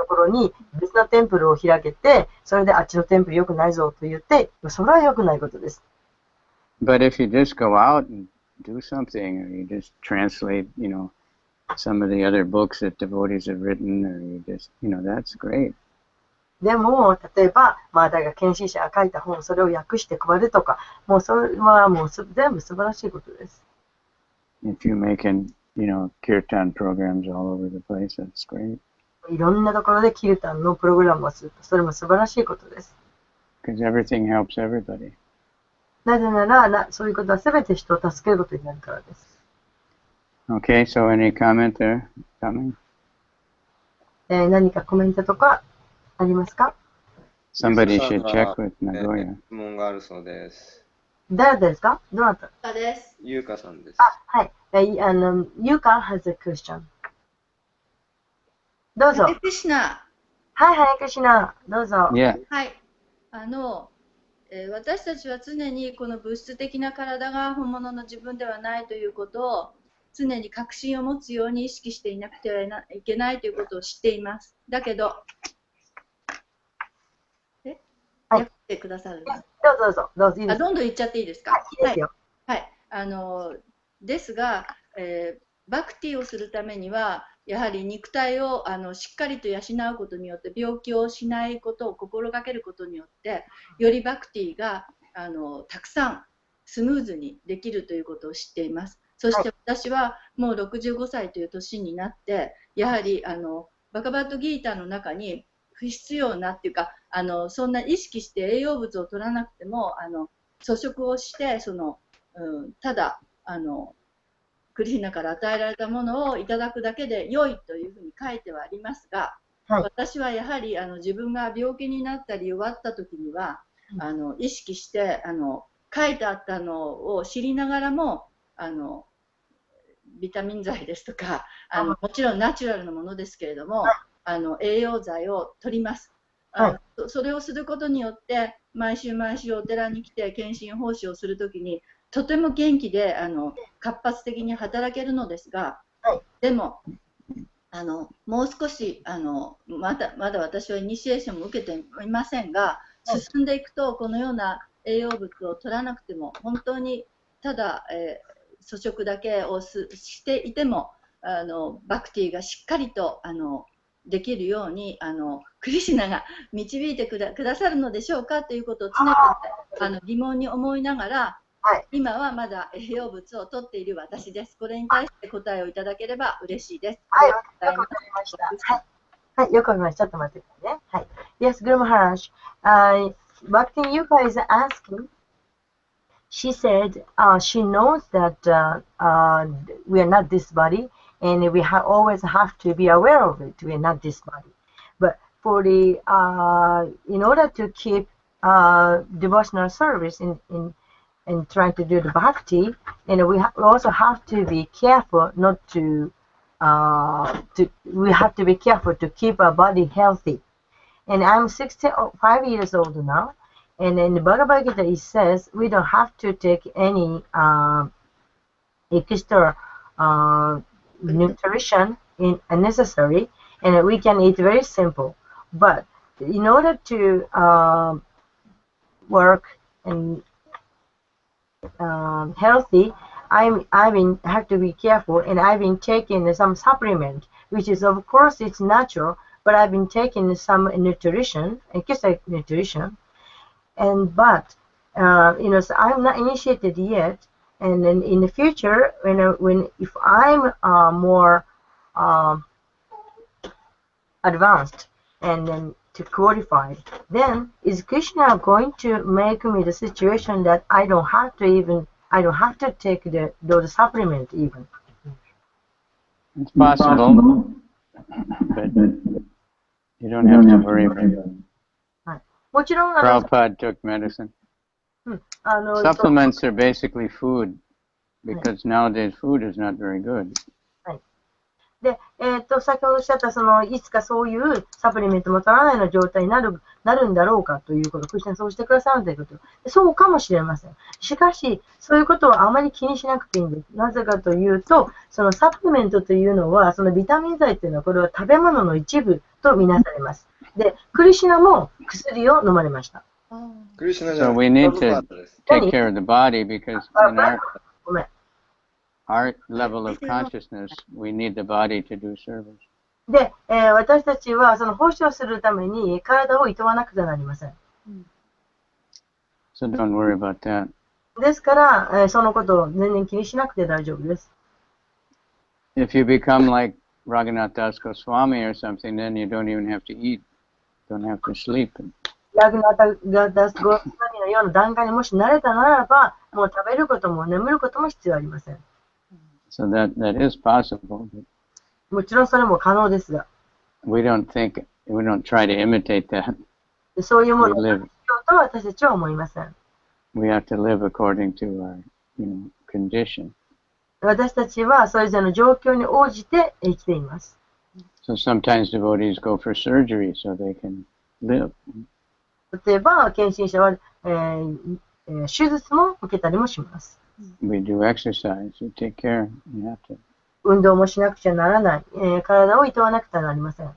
ころに別のテンプルを開けて、それであっちのテンプル良くないぞと言って、それは良くないことです。But if you just go out and do something, or you just translate, some of the other books that devotees have written, or you just, that's great. でも、例えば、誰が献身者が書いた本、それを訳して配るとか、もうそれはもう全部素晴らしいことです。If you're making, kirtan programs all over the place, that's great. いろんなところでキルタンのプログラムをすると、それも素晴らしいことです。Because everything helps everybody. なぜなら、そういうことはすべて人を助けることになるからです。Okay, so any comment there? Coming? 何かコメントとかありますか？ Somebody should check with Nagoya. 質問があるそうです。誰ですか？どなたです。ゆうかさんです。はい。Yuka has a question. どうぞ。ハレクリシナ。はい、ハレクリシナ。どうぞ。Yeah. はい。私たちは常にこの物質的な体が本物の自分ではないということを常に確信を持つように意識していなくてはいけないということを知っています。だけど、はい、訳してくださる。どうぞいいです。どんどん言っちゃっていいですか？はい、いいですよ。はい。ですが、バクティをするためには、やはり肉体をしっかりと養うことによって、病気をしないことを心がけることによって、よりバクティがたくさんスムーズにできるということを知っています。そして私はもう65歳という年になって、やはりバガバットギーターの中に不必要なっていうか、そんな意識して栄養物を取らなくても、粗食をして、ただクリシュナから与えられたものをいただくだけで良いというふうに書いてはありますが、はい、私はやはり自分が病気になったり弱った時には意識して書いてあったのを知りながらもビタミン剤ですとかもちろんナチュラルなものですけれども栄養剤を取ります。それをすることによって毎週毎週お寺に来て検診奉仕をするときにとても元気で活発的に働けるのですが、でももう少しまだ私はイニシエーションも受けていませんが、進んでいくとこのような栄養物を取らなくても本当にただ、粗食だけをしていてもバクティがしっかりとできるようにクリシュナが導いてくださるのでしょうかということを常々疑問に思いながら、今はまだ栄養物を取っている私です。これに対して答えをいただければ嬉しいです。はい、よくわかりました。はい、よくわかりました。ちょっと待ってくださいね。はい。Yes, Guru Maharaj. Bhakti Yuka is asking, she said she knows that we are not this body and we always have to be aware of it. We are not this body. But for the, in order to keep devotional service in trying to do the bhakti, and we also have to be careful not to, we have to be careful to keep our body healthy. And I'm 65 years old now, and in the Bhagavad Gita it says we don't have to take any extra nutrition unnecessary, and we can eat very simple. But in order to work and healthy, have to be careful, and I've been taking some supplement, which is of course it's natural, but I've been taking some nutrition, extra nutrition, but so I'm not initiated yet, and then in the future, if I'm more advanced and then to qualify, then is Krishna going to make me the situation that I don't have to take those supplement even? It's possible, but you don't have to worry about it. Prabhupada took medicine. Supplements are basically food, because nowadays food is not very good. で、先ほどおっしゃったいつかそういうサプリメントも取らないような状態になるんだろうかということ、クリスチャンそうしてくださるということ、そうかもしれません。しかし、そういうことはあまり気にしなくていいんです。なぜかというと、そのサプリメントというのは、そのビタミン剤というのは、これは食べ物の一部とみなされます。で、クリシュナも薬を飲まれました。クリシュナじゃ So ない。 we need to take care of the body, because in our level of consciousness, we need the body to do service. で、私たちはその奉仕をするために体を厭わなくてはなりません。So don't worry about that. ですから、そのことを全然気にしなくて大丈夫です。If you become like Raghunath Das Goswami or something, then you don't even have to eat, don't have to sleep. ラグナタが出すゴースタミのような段階にもし慣れたならば、もう食べることも眠ることも必要ありません。So that is possible. もちろんそれも可能ですが、we don't try to imitate that. そういうものをしようと私たちは思いません。We have to live according to our, condition. 私たちはそれぞれの状況に応じて生きています。So sometimes devotees go for surgery so they can live. 例えば、献身者は、手術も受けたりもします。We do exercise, you take care, you have to. 運動もしなくちゃならない。体を厭わなくてはなりません。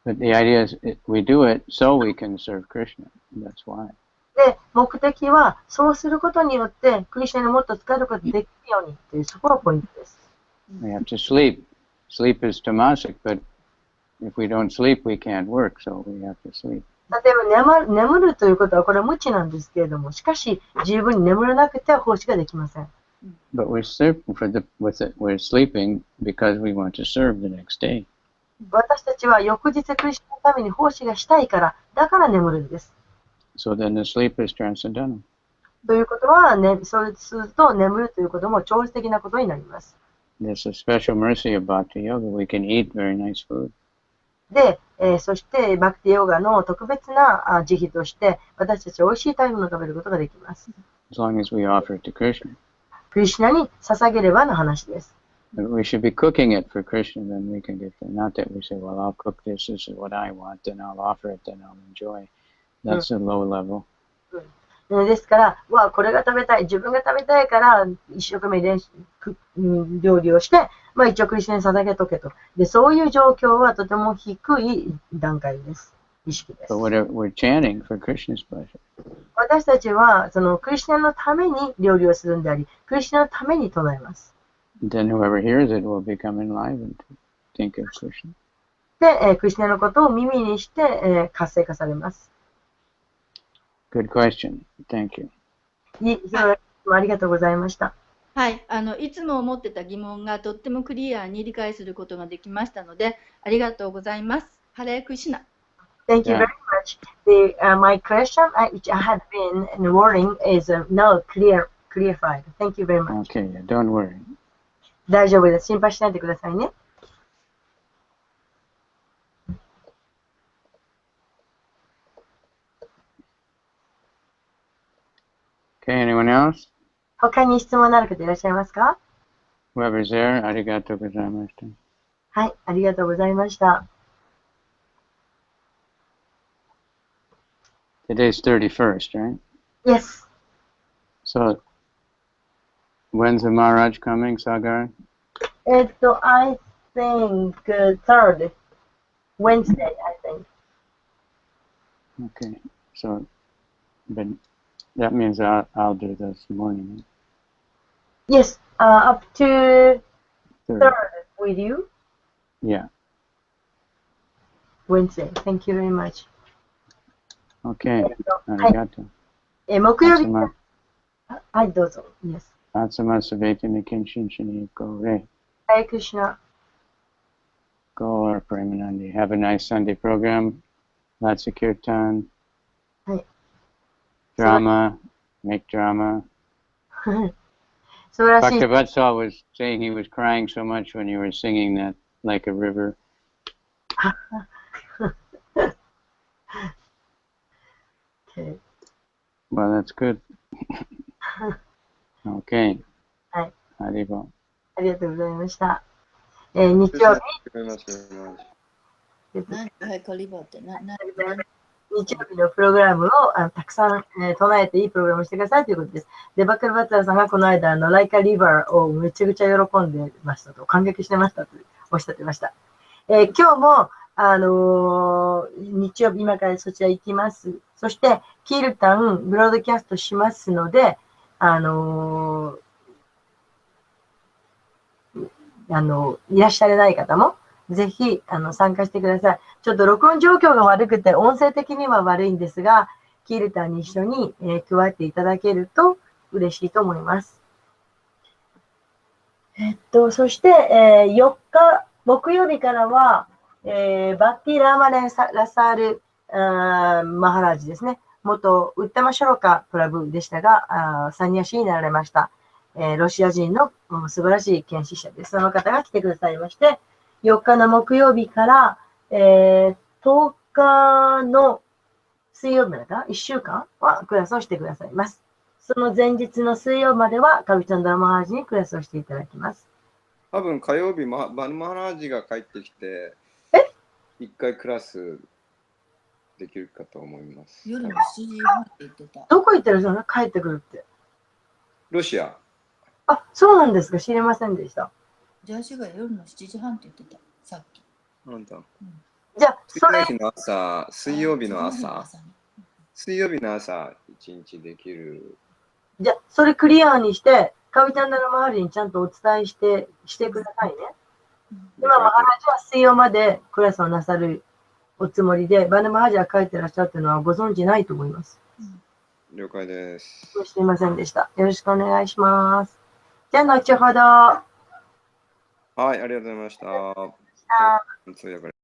But the idea is we do it so we can serve Krishna. That's why. で、目的は、そうすることによって、クリシュナにもっと使えることができるようにという、そこがポイントです。We have to sleep. Sleep is tamasic, but if we don't sleep, we can't work, so we have to sleep. 例えば眠るということはこれは無知なんですけれども、しかし十分に眠らなくては奉仕ができません。But we're sleeping because we want to serve the next day. 私たちは翌日クリスチャンのために奉仕がしたいから、だから眠るんです。So then the sleep is transcendental. ということは、ね、そうすると眠るということも超越的なことになります。There's a special mercy of Bhakti Yoga. We can eat very nice food. で、そしてバクティヨガの特別な慈悲として私たちは美味しい食べ物を食べることができます。As long as we offer it to Krishna. クリシュナに捧げればの話です。We should be cooking it for Krishna, then we can get there. Not that we say, well, I'll cook this, this is what I want, then I'll offer it, then I'll enjoy. That's a low level. ですから、これが食べたい、自分が食べたいから一生懸命料理をして、一応クリスチャンに捧げとけと。で、そういう状況はとても低い段階です。意識です。But we're chanting for Krishna's pleasure. 私たちはそのクリスチャンのために料理をするんであり、クリスチャンのために唱えます。Then whoever hears it will become enlivened to think of Krishna. で、クリスチャンのことを耳にして、活性化されます。Good question. Thank you. ありがとうございました。はい、いつも思ってた疑問がとってもクリアに理解することができましたので、ありがとうございます。ハレークリシュナ。Thank you very much. My question, which I had been worrying, is now clarified. Thank you very much. Okay, don't worry. 大丈夫です。心配しないでくださいね。Okay, anyone else? 他に質問のある方いらっしゃいますか？ Whoever's there, ありがとうございました。はい、ありがとうございました。Today's 31st, right? Yes. So, when's the Maharaj coming, Sagar? I think third Wednesday, I think. Okay, so, but that means I'll do this morning. Yes, up to Third. third with you. Yeah. Wednesday. Thank you very much. Okay. ありがとう。木曜日。はい、どうぞ。Yes. 集ますべての献身者に行こうね。Hare Krishna. Go, Premanandi. Have a nice Sunday program. Lots of kirtan. はい。Drama. Make drama. 素晴らしい。Dr. Vatsal was saying he was crying so much when you were singing that like a river. Okay. Well, that's good. Okay. はい。ありがとう。ありがとうございました。日曜日。日曜日のプログラムをたくさん、唱えていいプログラムをしてくださいということです。で、バッカルバッツァーさんがこの間、ライカリバーをめちゃくちゃ喜んでましたと、感激してましたとおっしゃってました。今日も、日曜日、今からそちら行きます。そして、キルタン、ブロードキャストしますので、いらっしゃれない方も、ぜひ参加してください。ちょっと録音状況が悪くて、音声的には悪いんですが、キルタンに一緒に、加わっていただけると嬉しいと思います。そして、4日、木曜日からは、バッティ・ラーマレン・ラサール・マハラージですね。元ウッタマ・シャロカ・プラブでしたが、サニアシになられました。ロシア人の素晴らしい献身者です。その方が来てくださいまして、4日の木曜日から、10日の水曜日までか1週間はクラスをしてくださいます。その前日の水曜まではカビチャンダラマハラジにクラスをしていただきます。多分火曜日、バヌマハラジが帰ってきて、1回クラスできるかと思います。夜の7時半って言ってた。どこ行ってるの？帰ってくるって。ロシア。あ、そうなんですか。知りませんでした。ジャーシが夜の7時半って言ってた、さっき。なんだ。じゃあ、それ。水曜日の朝、1日できる。じゃあ、それクリアにして、カビチャンダラマハリにちゃんとお伝えしてくださいね。今、マハラジは水曜までクラスをなさるおつもりで、バヌマハジは書いてらっしゃるというのはご存知ないと思います。了解です。すいませんでした。よろしくお願いします。じゃあ、後ほど。はい、ありがとうございました。通訳